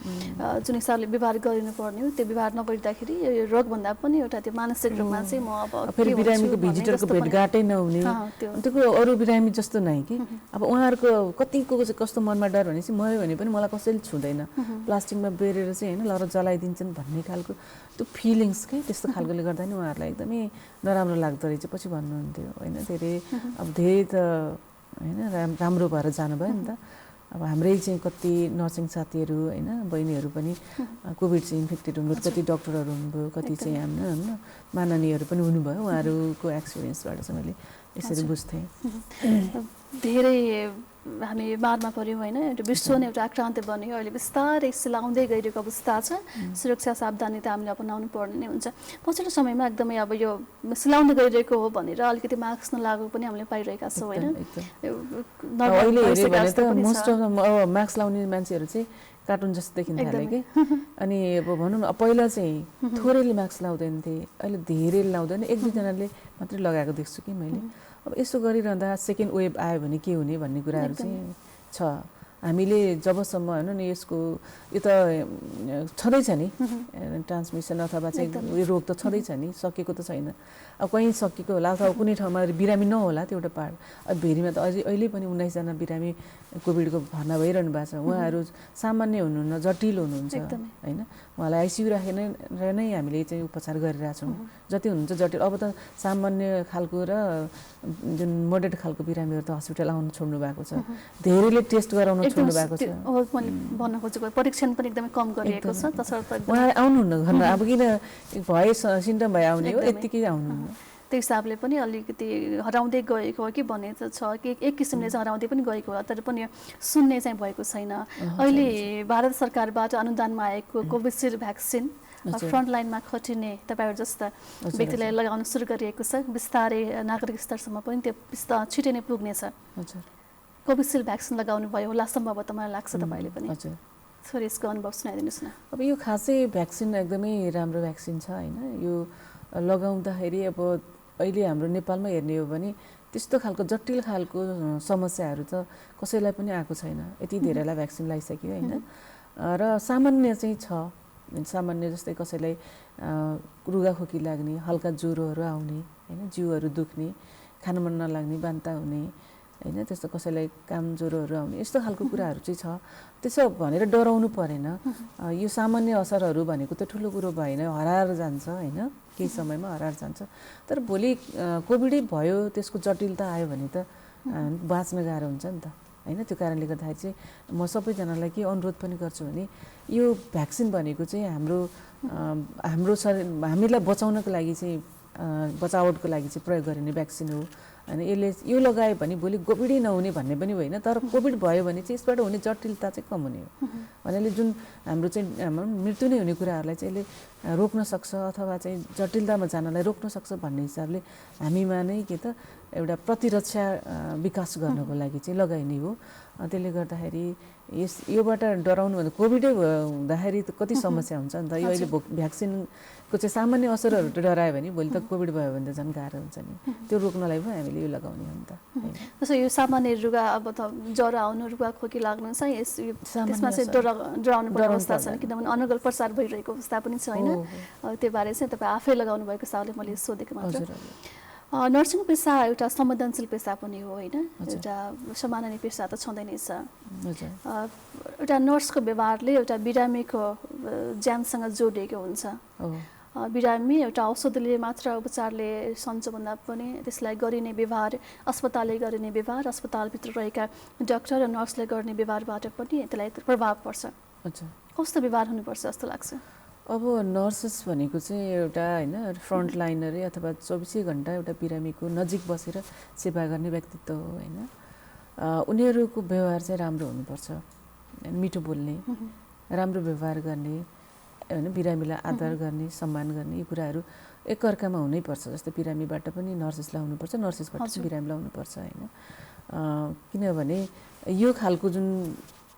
जुन हिसाबले व्यवहार गरिनुपर्ने हो त्यो व्यवहार नगरिँदाखेरि रोगभन्दा पनि एउटा त्यो मानसिक रूपमा चाहिँ म अब फेरि बिरामीको भिजिटरको भेटघाटै नहुने, त्यो अरू बिरामी जस्तो नै कि अब उहाँहरूको कतिको चाहिँ कस्तो मनमा डर भनेपछि मऱ्यो भने पनि मलाई कसैले छुँदैन, प्लास्टिकमा बेरेर चाहिँ होइन लर जलाइदिन्छन् भन्ने खालको त्यो फिलिङ्स के त्यस्तो खालकोले गर्दा नि उहाँहरूलाई एकदमै नराम्रो लाग्दो रहेछ। पछि भन्नुहुन्थ्यो होइन धेरै अब धेरै त होइन राम्रो भएर जानुभयो नि त। अब हाम्रै चाहिँ कति नर्सिङ साथीहरू होइन बहिनीहरू पनि कोभिड चाहिँ इन्फेक्टेड हुनुभयो, कति डक्टरहरू हुनुभयो, कति चाहिँ हाम्रो होइन माननीयहरू पनि हुनुभयो। उहाँहरूको एक्सपिरियन्सबाट चाहिँ मैले यसरी बुझ्थेँ। धेरै हामी बादमा पऱ्यौँ होइन, एउटा विश्व नै एउटा आक्रान्त बन्यो, अहिले बिस्तारै सिलाउँदै गइरहेको अवस्था छ। सुरक्षा सावधानी त हामीले अपनाउनु पर्ने नै हुन्छ। पछिल्लो समयमा एकदमै अब यो सिलाउँदै गइरहेको हो भनेर अलिकति मास्क नलागेको पनि हामीले पाइरहेका छौँ होइन। अहिले हेऱ्यो भने त मोस्ट अफ मास्क लाउने मान्छेहरू चाहिँ कार्टुन जस्तो देखिन थाल्यो कि। अनि अब भनौँ न पहिला चाहिँ थोरैले मास्क लाउँदैन थिए, अहिले धेरैले लाउँदैन, 1-2जनाले मात्रै लगाएको देख्छु कि मैले। अब यसो गरिरहँदा सेकेन्ड वेभ आयो भने के हुने भन्ने कुराहरू चाहिँ छ। हामीले जबसम्म होइन नि यसको यो त छँदैछ नि ट्रान्समिसन अथवा चाहिँ यो रोग त छँदैछ नि, सकेको त छैन। अब कहीँ सकेको होला अथवा कुनै ठाउँमा बिरामी नहोला त्यो एउटा पार्ट। अब भेरीमा त अहिले पनि 19जना बिरामी कोभिडको भर्ना भइरहनु भएको छ। उहाँहरू सामान्य हुनुहुन्न, जटिल हुनुहुन्छ होइन। उहाँलाई आइसियु राखेर नै हामीले चाहिँ उपचार गरिरहेछौँ। जति हुनुहुन्छ जटिल, अब त सामान्य खालको र जुन मोडरेट खालको बिरामीहरू त हस्पिटल आउनु छोड्नु भएको छ, धेरैले टेस्ट गराउनु छोड्नु भएको छ। भन्न खोजेको परीक्षण पनि एकदमै कम गरिएको छ, तसर्थ उहाँले आउनुहुन्न घरमा। अब किन भए सिम्टम भए आउने हो, यत्तिकै आउनुहुन्न। त्यो हिसाबले पनि अलिकति हराउँदै गएको हो कि भन्ने त छ कि एक किसिमले चाहिँ हराउँदै पनि गएको होला, तर पनि सुन्ने चाहिँ भएको छैन। अहिले भारत सरकारबाट अनुदानमा आएको कोभिसिल्ड भ्याक्सिन फ्रन्टलाइनमा खटिने तपाईँहरू जस्ता व्यक्तिलाई लगाउन सुरु गरिएको छ। बिस्तारै नागरिक स्तरसम्म पनि त्यो छिटै नै पुग्नेछ। कोभिसिल्ड भ्याक्सिन लगाउनु भयो होला सम्भवतः मलाई लाग्छ तपाईँले पनि। थोरै यसको अनुभव सुनाइदिनुहोस् न। अब यो खासै भ्याक्सिन एकदमै राम्रो भ्याक्सिन छ होइन। यो लगाउँदाखेरि अब अहिले हाम्रो नेपालमा हेर्ने हो भने त्यस्तो खालको जटिल खालको समस्याहरू त कसैलाई पनि आएको छैन। यति धेरैलाई भ्याक्सिन लगाइसक्यो होइन। र सामान्य चाहिँ छ, सामान्य जस्तै कसैलाई रुगाखोकी लाग्ने, हल्का ज्वरोहरू आउने होइन, जिउहरू दुख्ने, खान मन नलाग्ने, बान्ता हुने होइन, त्यस्तो कसैलाई काम ज्वरोहरू आउने, यस्तो खालको कुराहरू चाहिँ छ। त्यसो भनेर डराउनु परेन। यो सामान्य असरहरू भनेको त ठुलो कुरो भएन, हराएर जान्छ होइन, केही समयमा हराएर जान्छ। तर भोलि कोभिडै भयो, त्यसको जटिलता आयो भने त बाँच्न गाह्रो हुन्छ नि त होइन। त्यो कारणले गर्दाखेरि चाहिँ म सबैजनालाई के अनुरोध पनि गर्छु भने यो भ्याक्सिन भनेको चाहिँ हाम्रो शरीर हामीलाई बचाउनको लागि चाहिँ बचावटको लागि चाहिँ प्रयोग गरिने भ्याक्सिन हो। अनि यसले यो लगायो भने भोलि कोभिडै नहुने भन्ने पनि होइन, तर कोभिड भयो भने चाहिँ यसबाट हुने जटिलता चाहिँ कम हुने हो भन्नाले जुन हाम्रो चाहिँ हाम्रो मृत्यु नै हुने कुराहरूलाई चाहिँ यसले रोक्न सक्छ अथवा चाहिँ जटिलतामा जानलाई रोक्न सक्छ भन्ने हिसाबले हामीमा नै के त एउटा प्रतिरक्षा विकास गर्नको लागि चाहिँ लगाइने हो। त्यसले गर्दाखेरि योबाट डराउनु भन्दा कोभिडै हुँदाखेरि त कति समस्या हुन्छ नि त। यो अहिले भ्याक्सिनको चाहिँ सामान्य असरहरू डरायो भने भोलि त कोभिड भयो भने त झन् गाह्रो हुन्छ नि। त्यो रोक्नलाई पनि हामीले यो लगाउने हो नि त। जस्तो यो सामान्य रुगा अब त ज्वरो आउनु रुगा खोकी लाग्नु छ त्यसमा चाहिँ डराउनु पर्ने अवस्था छ किनभने अनर्गल प्रसार भइरहेको अवस्था पनि छ होइन। त्यो बारे चाहिँ तपाईँ आफै लगाउनु भएको हिसाबले मैले सोधेको मात्र। नर्सिङ पेसा एउटा संवेदनशील पेसा पनि हो होइन, एउटा सामान्य पेसा त छँदै नै छ। एउटा नर्सको व्यवहारले एउटा बिरामीको ज्यानसँग जोडिएको हुन्छ। बिरामी एउटा औषधिले मात्र उपचारले सन्चो भन्दा पनि त्यसलाई गरिने व्यवहार, अस्पतालले गरिने व्यवहार, अस्पतालभित्र रहेका डाक्टर र नर्सले गर्ने व्यवहारबाट पनि त्यसलाई प्रभाव पर्छ। कस्तो व्यवहार हुनुपर्छ जस्तो लाग्छ? अब नर्सेस भनेको चाहिँ एउटा होइन फ्रन्ट लाइनरै अथवा 24 घन्टा एउटा बिरामीको नजिक बसेर सेवा गर्ने व्यक्तित्व हो होइन। उनीहरूको व्यवहार चाहिँ राम्रो हुनुपर्छ, मिठो बोल्ने, राम्रो व्यवहार गर्ने होइन, बिरामीलाई आदर गर्ने, सम्मान गर्ने, यी कुराहरू एकअर्कामा हुनैपर्छ। जस्तै बिरामीबाट पनि नर्सेसलाई हुनुपर्छ, नर्सेसबाट पनि बिरामीलाई हुनुपर्छ होइन। किनभने यो खालको जुन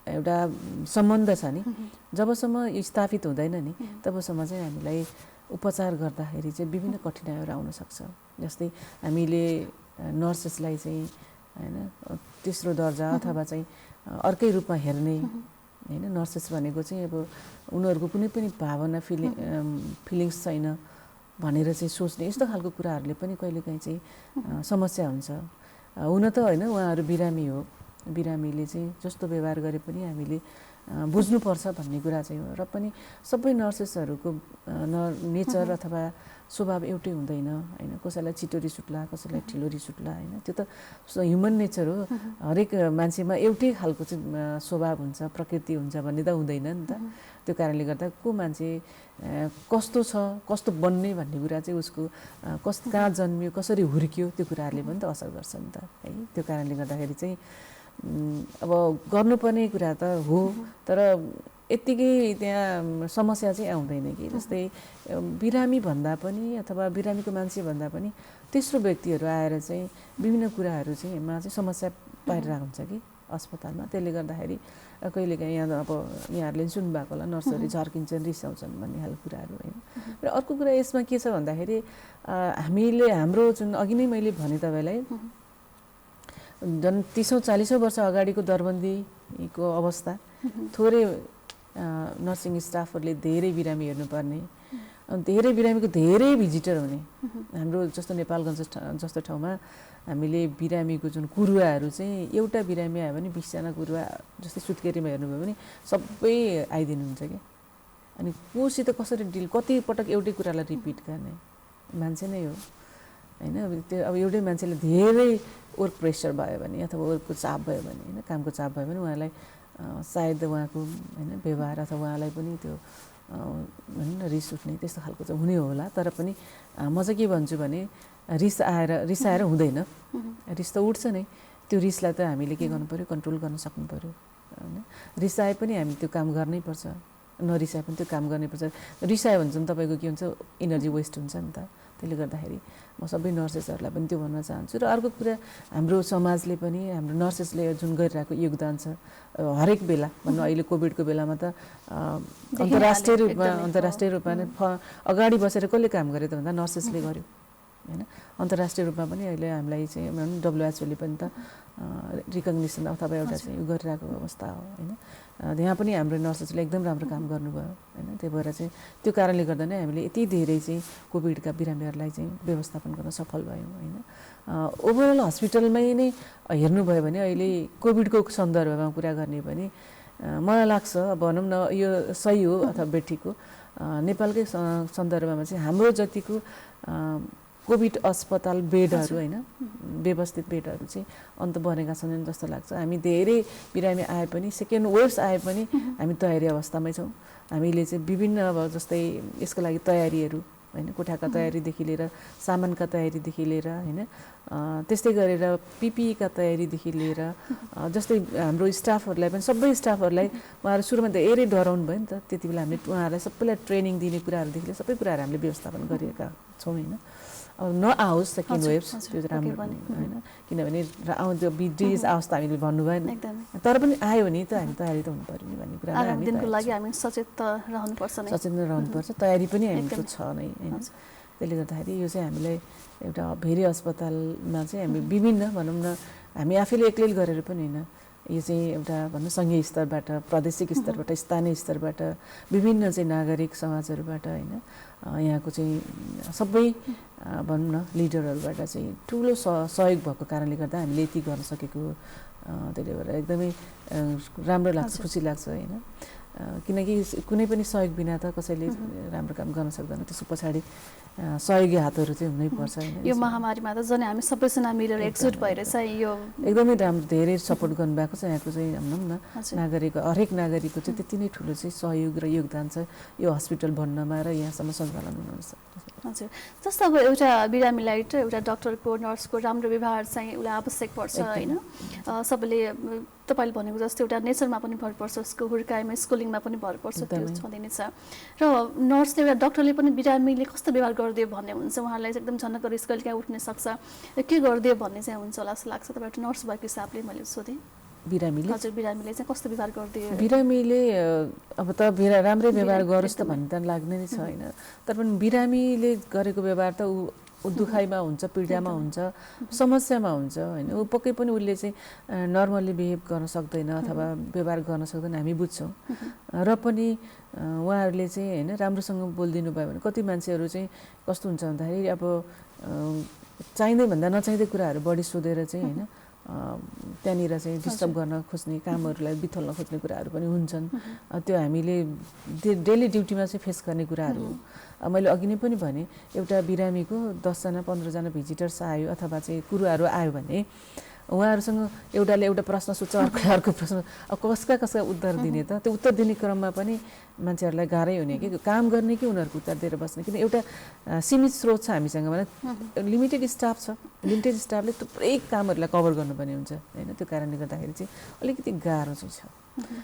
एउटा सम्बन्ध छ नि, जबसम्म स्थापित हुँदैन नि तबसम्म चाहिँ हामीलाई उपचार गर्दाखेरि चाहिँ विभिन्न कठिनाइहरू आउन सक्छ। जस्तै हामीले नर्सेसलाई चाहिँ होइन तेस्रो दर्जा अथवा चाहिँ अर्कै रूपमा हेर्ने होइन। नर्सेस भनेको चाहिँ अब उनीहरूको कुनै पनि भावना फिलिङ्स छैन भनेर चाहिँ सोच्ने यस्तो खालको कुराहरूले पनि कहिलेकाहीँ चाहिँ समस्या हुन्छ। हुन त होइन उहाँहरू बिरामी हो, बिरामीले चाहिँ जस्तो व्यवहार गरे पनि हामीले बुझ्नुपर्छ भन्ने कुरा चाहिँ हो। र पनि सबै नर्सेसहरूको नेचर अथवा स्वभाव एउटै हुँदैन होइन। कसैलाई छिटो रिस उठ्ला, कसैलाई ढिलो रिस उठ्ला होइन। त्यो त ह्युमन नेचर हो। हरेक मान्छेमा एउटै खालको चाहिँ स्वभाव हुन्छ, प्रकृति हुन्छ भन्ने त हुँदैन नि त। त्यो कारणले गर्दा को मान्छे कस्तो छ, कस्तो बन्ने भन्ने कुरा चाहिँ उसको कहाँ जन्मियो, कसरी हुर्कियो, त्यो कुराहरूले पनि त असर गर्छ नि त है। त्यो कारणले गर्दाखेरि चाहिँ अब गर्नुपर्ने कुरा त हो, तर यत्तिकै त्यहाँ समस्या चाहिँ आउँदैन कि। जस्तै बिरामी भन्दा पनि अथवा बिरामीको मान्छे भन्दा पनि तेस्रो व्यक्तिहरू आएर चाहिँ विभिन्न कुराहरू चाहिँ चाहिँ समस्या पारिरहेको हुन्छ कि अस्पतालमा। त्यसले गर्दाखेरि कहिलेकाहीँ यहाँ अब यहाँहरूले सुन्नुभएको होला, नर्सहरू झर्किन्छन्, रिसाउँछन् भन्ने खालको कुराहरू होइन। र अर्को कुरा यसमा के छ भन्दाखेरि हामीले हाम्रो जुन अघि नै मैले भने तपाईँलाई झन् 30-40 वर्ष अगाडिको दरबन्दीको अवस्था, थोरै नर्सिङ स्टाफहरूले धेरै बिरामी हेर्नुपर्ने, धेरै बिरामीको धेरै भिजिटर हुने। हाम्रो जस्तो नेपालगञ्ज जस्तो ठाउँमा हामीले बिरामीको जुन कुरुवाहरू चाहिँ एउटा बिरामी आयो भने 20 जना कुरुवा जस्तै सुत्केरीमा हेर्नुभयो भने सबै आइदिनुहुन्छ क्या। अनि कोसित कसरी डिल, कति पटक एउटै कुरालाई रिपिट गर्ने मान्छे नै हो होइन। त्यो अब एउटै मान्छेले धेरै वर्क प्रेसर भयो भने अथवा वर्कको चाप भयो भने होइन, कामको चाप भयो भने उहाँलाई सायद उहाँको होइन व्यवहार अथवा उहाँलाई पनि त्यो होइन रिस उठ्ने त्यस्तो खालको चाहिँ हुने होला। तर पनि म चाहिँ के भन्छु भने रिसाएर हुँदैन, रिस त उठ्छ नै। त्यो रिसलाई त हामीले के गर्नु पऱ्यो, कन्ट्रोल गर्न सक्नु पऱ्यो होइन। रिसाए पनि हामी त्यो काम गर्नै पर्छ, नरिसाए पनि त्यो काम गर्नै पर्छ। रिसायो भने चाहिँ तपाईँको के हुन्छ, इनर्जी वेस्ट हुन्छ नि त। त्यसले गर्दाखेरि म सबै नर्सेसहरूलाई पनि त्यो भन्न चाहन्छु। र अर्को कुरा हाम्रो समाजले पनि, हाम्रो नर्सेसले जुन गरिरहेको योगदान छ हरेक बेला भन्नु, अहिले कोभिडको बेलामा त अन्तर्राष्ट्रिय रूपमा नै अगाडि बसेर कसले काम गरे त भन्दा नर्सेसले गर्यो होइन। अन्तर्राष्ट्रिय रूपमा पनि अहिले हामीलाई चाहिँ WHO ले पनि त रिकग्निसन अथवा एउटा चाहिँ यो गरिरहेको अवस्था हो होइन। यहाँ पनि हाम्रो नर्सेसले एकदम राम्रो काम गर्नुभयो होइन। त्यही भएर चाहिँ त्यो कारणले गर्दा नै हामीले यति धेरै चाहिँ कोभिडका बिरामीहरूलाई चाहिँ व्यवस्थापन गर्न सफल भयौँ होइन। ओभरअल हस्पिटलमै नै हेर्नुभयो भने अहिले कोभिडको सन्दर्भमा कुरा गर्ने भने मलाई लाग्छ, भनौँ न यो सही हो अथवा बेठिक हो, नेपालकै सन्दर्भमा चाहिँ हाम्रो जतिको कोभिड अस्पताल बेडहरू होइन, व्यवस्थित बेडहरू चाहिँ अन्त बनेका छन् जस्तो लाग्छ। हामी धेरै बिरामी आए पनि, सेकेन्ड वेभ्स आए पनि हामी तयारी अवस्थामै छौँ। हामीले चाहिँ विभिन्न अब जस्तै यसको लागि तयारीहरू होइन, कोठाका तयारीदेखि लिएर सामानका तयारीदेखि लिएर होइन, त्यस्तै गरेर पिपिईका तयारीदेखि लिएर जस्तै हाम्रो स्टाफहरूलाई पनि सबै स्टाफहरूलाई उहाँहरू सुरुमा धेरै डराउनु भयो नि त। त्यति बेला हामीले उहाँहरूलाई सबैलाई ट्रेनिङ दिने कुराहरूदेखि लिएर सबै कुराहरू हामीले व्यवस्थापन गरेका छौँ होइन। अब नआओस् सेकेन्ड वेभ त्यो राम्रो होइन, किनभने त्यो डिजिज आओस् त हामीले भन्नु भएन, तर पनि आयो भने त हामी तयारी त हुनु पऱ्यो नि भन्ने कुरा दिनको लागि हामी सचेत रहनुपर्छ, तयारी पनि हामीको छ नै होइन। त्यसले गर्दाखेरि यो चाहिँ हामीलाई एउटा भेरी अस्पतालमा चाहिँ हामी विभिन्न भनौँ न, हामी आफैले एक्लै गरेर पनि होइन, यो चाहिँ एउटा भनौँ सङ्घीय स्तरबाट, प्रादेशिक स्तरबाट, स्थानीय स्तरबाट, विभिन्न चाहिँ नागरिक समाजहरूबाट होइन, यहाँको चाहिँ सबै भनौँ न लिडरहरूबाट चाहिँ ठुलो सहयोग भएको कारणले गर्दा हामीले यति गर्न सकेको। त्यसले गर्दा एकदमै राम्रो लाग्छ, खुसी लाग्छ होइन, किनकि कुनै पनि सहयोग बिना त कसैले राम्रो काम गर्न सक्दैन। त्यसको पछाडि सहयोगी हातहरू चाहिँ हुनैपर्छ होइन। यो महामारीमा त झन् हामी सबैजना मिलेर एकजुट भएर चाहिँ यो एकदमै राम्रो धेरै सपोर्ट गर्नुभएको छ यहाँको चाहिँ भनौँ न नागरिक, हरेक नागरिकको चाहिँ त्यति नै ठुलो चाहिँ सहयोग र योगदान छ यो हस्पिटल बन्नमा र यहाँसम्म सञ्चालन हुनुहुन्छ। हजुर, जस्तो अब एउटा बिरामीलाई एउटा डक्टरको नर्सको राम्रो व्यवहार चाहिँ उसलाई आवश्यक पर्छ होइन। सबैले तपाईँले भनेको जस्तो एउटा नेचरमा पनि भर पर्छ, उसको हुर्काइमा स्कुलिङमा पनि भर पर्छ, त्यो छँदै नै छ। र नर्सले एउटा डक्टरले पनि बिरामीले कस्तो व्यवहार गरिदियो भन्ने हुन्छ, उहाँलाई चाहिँ एकदम झन्नक रिस कहिले काहीँ उठ्न सक्छ, के गरिदियो भन्ने चाहिँ हुन्छ होला जस्तो लाग्छ। तपाईँ एउटा नर्स भएको हिसाबले मैले सोधेँ हजुर बिरामीले चाहिँ कस्तो व्यवहार गरिदियो? बिरामीले अब त राम्रै व्यवहार गरोस् त भन्ने त लाग्ने नै छ होइन, तर पनि बिरामीले गरेको व्यवहार त ऊ दुखाइमा हुन्छ, पीडामा हुन्छ, समस्यामा हुन्छ होइन, ऊ पक्कै पनि उसले चाहिँ नर्मल्ली बिहेभ गर्न सक्दैन अथवा व्यवहार गर्न सक्दैन, हामी बुझ्छौँ। र पनि उहाँहरूले चाहिँ होइन राम्रोसँग बोलिदिनु भयो भने कति मान्छेहरू चाहिँ कस्तो हुन्छ भन्दाखेरि अब चाहिँदै भन्दा नचाहिँदै कुराहरू बढी सोधेर चाहिँ होइन त्यहाँनिर चाहिँ डिस्टर्ब गर्न खोज्ने, कामहरूलाई बिथोल्न खोज्ने कुराहरू पनि हुन्छन्। त्यो हामीले डेली ड्युटीमा चाहिँ फेस गर्ने कुराहरू हो। मैले अघि नै पनि भने एउटा बिरामीको 10 जना 15 जना भिजिटर्स आयो अथवा चाहिँ कुराहरू आयो भने उहाँहरूसँग एउटाले एउटा प्रश्न सोध्छ, अर्को प्रश्न, अब कसका उत्तर दिने त? त्यो उत्तर दिने क्रममा पनि मान्छेहरूलाई गाह्रै हुने कि काम गर्ने कि उनीहरूको उत्तर दिएर बस्ने, किन एउटा सीमित स्रोत छ हामीसँग भने लिमिटेड स्टाफ छ, लिमिटेड स्टाफले थुप्रै कामहरूलाई कभर गर्नुपर्ने हुन्छ होइन। त्यो कारणले गर्दाखेरि चाहिँ अलिकति गाह्रो चाहिँ छ।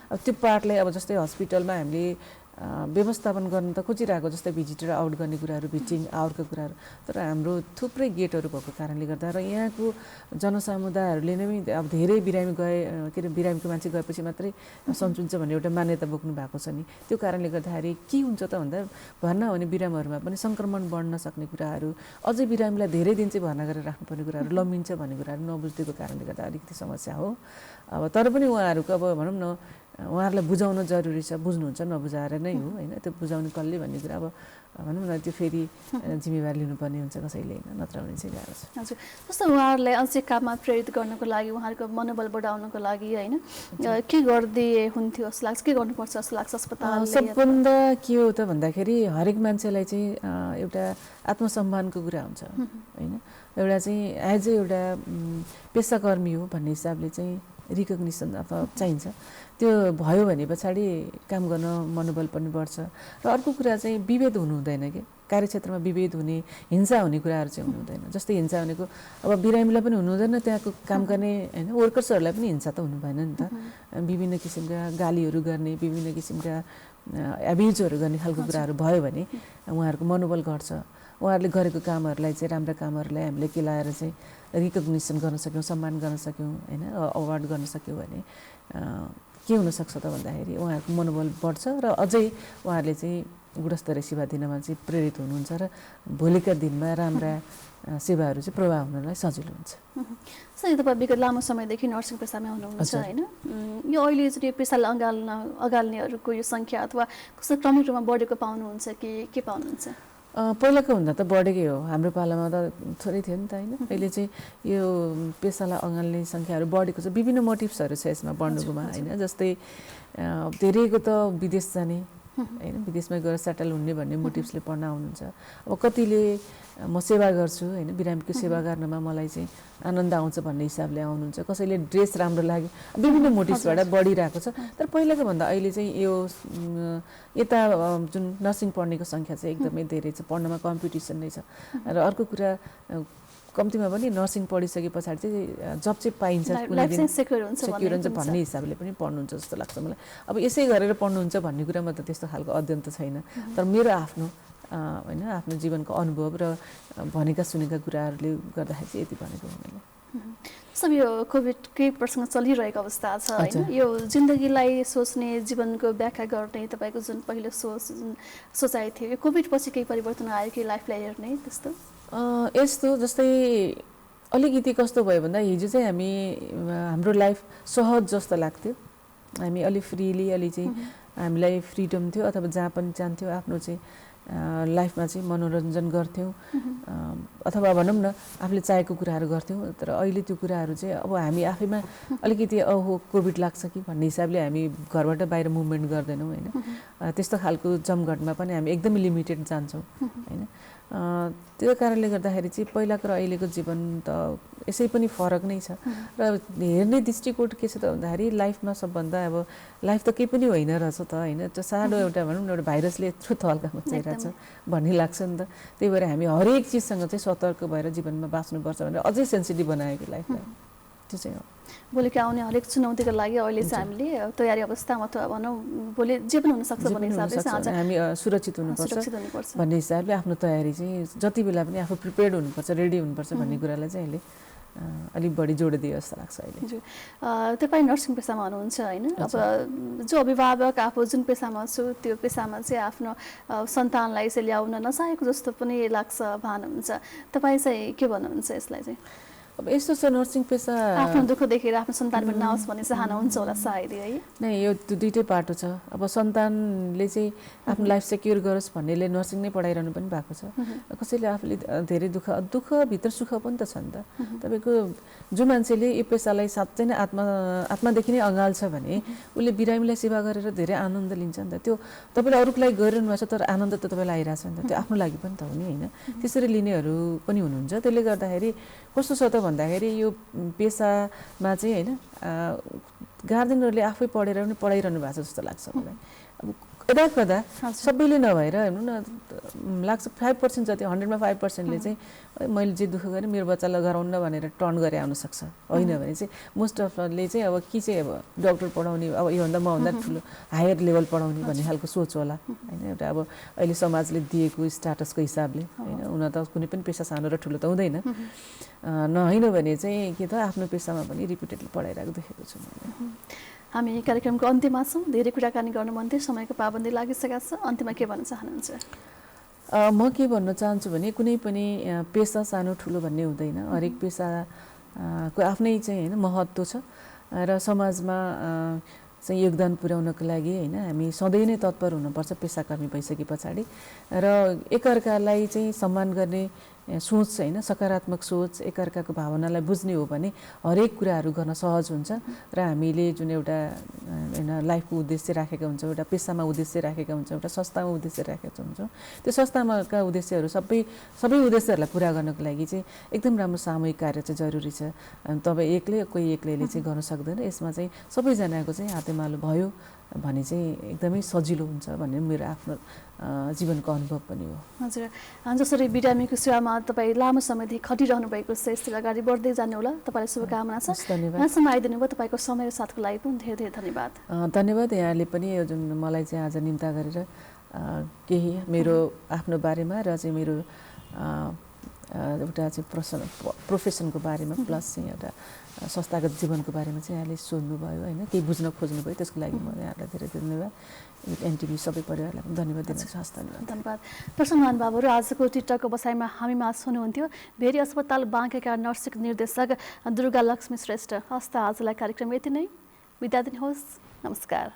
अब त्यो पार्टलाई अब जस्तै हस्पिटलमा हामीले व्यवस्थापन गर्न त खोजिरहेको, जस्तै भिजिटर आउट गर्ने कुराहरू, भिजिटिङ आउटको कुराहरू, तर हाम्रो थुप्रै गेटहरू भएको कारणले गर्दा र यहाँको जनसमुदायहरूले नै अब धेरै बिरामी गए के अरे बिरामीको मान्छे गएपछि मात्रै सन्चुन्छ भन्ने एउटा मान्यता बोक्नु भएको छ नि। त्यो कारणले गर्दाखेरि के हुन्छ त भन्दा भर्ना हुने बिरामीहरूमा पनि सङ्क्रमण बढ्न सक्ने कुराहरू, अझै बिरामीलाई धेरै दिन चाहिँ भर्ना गरेर राख्नुपर्ने कुराहरू, लम्बिन्छ भन्ने कुराहरू नबुझिदिएको कारणले गर्दा अलिकति समस्या हो। अब तर पनि उहाँहरूको अब भनौँ न उहाँहरूलाई बुझाउन जरुरी छ, बुझ्नुहुन्छ नबुझाएर नै हो होइन। त्यो बुझाउने कसले भन्ने कुरा अब भनौँ न त्यो फेरि जिम्मेवारी लिनुपर्ने हुन्छ कसैले होइन, नत्र भने चाहिँ गाह्रो छ। हजुर, जस्तो उहाँहरूलाई अझै काममा प्रेरित गर्नको लागि, उहाँहरूको मनोबल बढाउनको लागि होइन के गरिदिए हुन्थ्यो जस्तो लाग्छ, के गर्नुपर्छ जस्तो लाग्छ अस्पताल? सबभन्दा के हो त भन्दाखेरि हरेक मान्छेलाई चाहिँ एउटा आत्मसम्मानको कुरा हुन्छ होइन। एउटा चाहिँ एज ए एउटा पेसाकर्मी हो भन्ने हिसाबले चाहिँ रिकग्निसन अथवा चाहिन्छ, त्यो भयो भने पछाडि काम गर्न मनोबल पनि बढ्छ। र अर्को कुरा चाहिँ विभेद हुनु हुँदैन कि कार्यक्षेत्रमा विभेद हुने, हिंसा हुने कुराहरू चाहिँ हुनु हुँदैन। जस्तै हिंसा भनेको अब बिरामीलाई पनि हुनु हुँदैन, त्यहाँको काम गर्ने होइन वर्कर्सहरूलाई पनि हिंसा त हुनु भएन नि त। विभिन्न किसिमका गालीहरू गर्ने, विभिन्न किसिमका एब्युजहरू गर्ने खालको कुराहरू भयो भने उहाँहरूको मनोबल घट्छ। उहाँहरूले गरेको कामहरूलाई चाहिँ राम्रा कामहरूलाई हामीले केलाएर चाहिँ रिकग्निसन गर्न सक्यौँ, सम्मान गर्न सक्यौँ होइन, अवार्ड गर्न सक्यौँ भने के हुनसक्छ त भन्दाखेरि उहाँहरूको मनोबल बढ्छ र अझै उहाँहरूले चाहिँ गुणस्तरीय सेवा दिनमा चाहिँ प्रेरित हुनुहुन्छ र भोलिका दिनमा राम्रा सेवाहरू चाहिँ प्रभाव हुनलाई सजिलो हुन्छ। सही, तपाईँ विगत लामो समयदेखि नर्सिङ पेसामा हुनुहुन्छ होइन। यो अहिले चाहिँ यो पेसालाई अँगाल्नेहरूको यो सङ्ख्या अथवा कस्तो क्रमिक रूपमा बढेको पाउनुहुन्छ कि के पाउनुहुन्छ? पहिलाको भन्दा त बढेकै हो, हाम्रो पालामा त थोरै थियो नि त होइन। अहिले चाहिँ यो पेसालाई अँगाल्ने सङ्ख्याहरू बढेको छ, विभिन्न मोटिभ्सहरू छ यसमा बढ्नुकोमा होइन। जस्तै धेरैको त विदेश जाने होइन, विदेशमा गएर सेटल हुने भन्ने मोटिभ्सले पढ्न आउनुहुन्छ। अब कतिले म सेवा गर्छु होइन, बिरामीको सेवा गर्नमा मलाई चाहिँ आनन्द आउँछ भन्ने हिसाबले आउनुहुन्छ, कसैले ड्रेस राम्रो लाग्यो, विभिन्न मोटिभ्सबाट बढिरहेको छ। तर पहिलाको भन्दा अहिले चाहिँ यो यता जुन नर्सिङ पढ्नेको सङ्ख्या चाहिँ एकदमै धेरै छ, पढ्नमा कम्पिटिसन नै छ। र अर्को कुरा कम्तीमा पनि नर्सिङ पढिसके पछाडि चाहिँ जब चाहिँ पाइन्छ, कुनै दिन सेक्युर हुन्छ भन्ने हिसाबले पनि पढ्नुहुन्छ जस्तो लाग्छ मलाई। अब यसै गरेर पढ्नुहुन्छ भन्ने कुरामा त त्यस्तो खालको अध्ययन त छैन, तर मेरो आफ्नो होइन आफ्नो जीवनको अनुभव र भनेका सुनेका कुराहरूले गर्दाखेरि चाहिँ यति भनेको हो मैले। सब यो कोभिडकै प्रसङ्ग चलिरहेको अवस्था छ होइन, यो जिन्दगीलाई सोच्ने, जीवनको व्याख्या गर्ने तपाईँको जुन पहिलो सोचाइ थियो, यो कोभिड पछि केही परिवर्तन आयो कि लाइफलाई हेर्ने त्यस्तो? यस्तो जस्तै अलिकति कस्तो भयो भन्दा हिजो चाहिँ हाम्रो लाइफ सहज जस्तो लाग्थ्यो, हामी अलि फ्रिली अलि चाहिँ हामीलाई फ्रिडम थियो, अथवा जहाँ पनि जान्थ्यौँ आफ्नो चाहिँ लाइफमा चाहिँ मनोरञ्जन गर्थ्यौँ, अथवा भनौँ न आफूले चाहेको कुराहरू गर्थ्यौँ। तर अहिले त्यो कुराहरू चाहिँ अब हामी आफैमा अलिकति ओहो कोभिड लाग्छ कि भन्ने हिसाबले हामी घरबाट बाहिर मुभमेन्ट गर्दैनौँ होइन, त्यस्तो खालको जमघटमा पनि हामी एकदमै लिमिटेड जान्छौँ होइन। त्यो कारणले गर्दाखेरि चाहिँ पहिलाको र अहिलेको जीवन त यसै पनि फरक नै छ। र हेर्ने दृष्टिकोण के छ त भन्दाखेरि लाइफमा सबभन्दा अब लाइफ त केही पनि होइन रहेछ त होइन, त्यो सानो एउटा भनौँ न एउटा भाइरसले यत्रो तहल्का मचाइरहेछ भन्ने लाग्छ नि त। त्यही भएर हामी हरेक चिजसँग चाहिँ सतर्क भएर जीवनमा बाँच्नुपर्छ भनेर अझै सेन्सिटिभ बनाएको लाइफलाई, त्यो चाहिँ हो। भोलिको आउने हरेक चुनौतीको लागि अहिले चाहिँ हामीले तयारी अवस्थामा अथवा भनौँ भोलि जे पनि हुनसक्छ भन्ने हिसाबले हामी सुरक्षित हुनुपर्छ भन्ने हिसाबले आफ्नो तयारी चाहिँ जति बेला पनि आफू प्रिपेयर्ड हुनुपर्छ, रेडी हुनुपर्छ भन्ने कुरालाई चाहिँ अहिले अलिक बढी जोड दिए जस्तो लाग्छ अहिले। तपाईँ नर्सिङ पेसामा हुनुहुन्छ होइन, अब जो अभिभावक आफू जुन पेसामा छु त्यो पेसामा चाहिँ आफ्नो सन्तानलाई चाहिँ ल्याउन नचाहेको जस्तो पनि लाग्छ, भान हुन्छ, तपाईँ चाहिँ के भन्नुहुन्छ यसलाई चाहिँ? अब यस्तो छ नर्सिङ पेसा आफ्नो दुःख देखेर आफ्नो सन्तान पनि नहोस् भन्ने चाहना हुन्छ होला सायद है? नै, यो दुईटै बाटो छ। अब सन्तानले चाहिँ आफ्नो लाइफ सेक्युर गरोस् भन्नेले नर्सिङ नै पढाइरहनु पनि भएको छ, कसैले आफूले धेरै दुःखभित्र सुख पनि त छ नि त। तपाईँको जो मान्छेले यो पेसालाई साँच्चै नै आत्मादेखि नै अँगाल्छ भने उसले बिरामीलाई सेवा गरेर धेरै आनन्द लिन्छ नि त। त्यो तपाईँले अरूको लागि गरिरहनु भएको छ तर आनन्द त तपाईँलाई आइरहेछ नि त, त्यो आफ्नो लागि पनि त हो नि होइन। त्यसरी लिनेहरू पनि हुनुहुन्छ। त्यसले गर्दाखेरि कस्तो छ त भन्दाखेरि यो पेसामा चाहिँ होइन गार्जेनहरूले आफै पढेर पनि पढाइरहनु भएको छ जस्तो लाग्छ मलाई। अब कदा सबैले नभएर हेर्नु न लाग्छ 5% जति 100मा 5%ले चाहिँ मैले जे दुःख गरेँ मेरो बच्चालाई गराउन्न भनेर टर्न गरे आउनसक्छ, होइन भने चाहिँ मोस्ट अफले चाहिँ अब कि चाहिँ अब डक्टर पढाउने, अब योभन्दा मभन्दा ठुलो हायर लेभल पढाउने भन्ने खालको सोच होला होइन। एउटा अब अहिले समाजले दिएको स्टाटसको हिसाबले होइन, हुन त कुनै पनि पेसा सानो र ठुलो त हुँदैन, नहोइन भने चाहिँ के त आफ्नो पेसामा पनि रिपिटेडली पढाइरहेको देखेको छु मैले। हामी कार्यक्रमको अन्त्यमा छौँ, धेरै कुराकानी गर्नु मन थियो, समयको पाबन्दी लागिसकेको छ, अन्त्यमा के भन्न चाहनुहुन्छ? म के भन्न चाहन्छु भने कुनै पनि पेसा सानो ठुलो भन्ने हुँदैन, हरेक पेसाको आफ्नै चाहिँ होइन महत्त्व छ र समाजमा चाहिँ योगदान पुर्याउनको लागि होइन हामी सधैँ नै तत्पर हुनुपर्छ पेसाकर्मी भइसके पछाडि। र एकअर्कालाई चाहिँ सम्मान गर्ने सोच होइन, सकारात्मक सोच, एकअर्काको भावनालाई बुझ्ने हो भने हरेक कुराहरू गर्न सहज हुन्छ। र हामीले जुन एउटा होइन लाइफको उद्देश्य राखेका हुन्छौँ, एउटा पेसामा उद्देश्य राखेका हुन्छौँ, एउटा संस्थामा उद्देश्य राखेका हुन्छौँ, त्यो संस्थामाका उद्देश्यहरू सबै उद्देश्यहरूलाई पुरा गर्नको लागि चाहिँ एकदम राम्रो सामूहिक कार्य चाहिँ जरुरी छ। तपाईँ एक्लै कोही एक्लैले चाहिँ गर्न सक्दैन, यसमा चाहिँ सबैजनाको चाहिँ हातेमालो भयो भने चाहिँ एकदमै सजिलो हुन्छ भन्ने मेरो आफ्नो जीवनको अनुभव पनि हो। हजुर, जसरी बिरामीको सेवामा तपाईँ लामो समयदेखि खटिरहनु भएको छ, यसरी अगाडि बढ्दै जानु होला, तपाईँलाई शुभकामना छ। यहाँसम्म आइदिनु भयो, तपाईँको समय र साथको लागि पनि धेरै धेरै धन्यवाद। धन्यवाद यहाँले पनि यो जुन मलाई चाहिँ आज निम्ता गरेर केही मेरो आफ्नो बारेमा र चाहिँ मेरो एउटा चाहिँ प्रोफेसनको बारेमा प्लस चाहिँ एउटा संस्थागत जीवनको बारेमा चाहिँ यहाँले सोध्नुभयो होइन, केही बुझ्न खोज्नुभयो, त्यसको लागि म यहाँलाई धेरै धन्यवाद। एनटिभी सबै परिवारलाई पनि धन्यवाद दिन चाहन्छु। धन्यवाद। दर्शक महानुभावहरू, आजको टिकटकको बसाइमा हामी माझ हुनुहुन्थ्यो भेरी अस्पताल बाँकेका नर्सिङ निर्देशक दुर्गा लक्ष्मी श्रेष्ठ। हस्त आजलाई कार्यक्रम यति नै, बिदा दिनुहोस्, नमस्कार।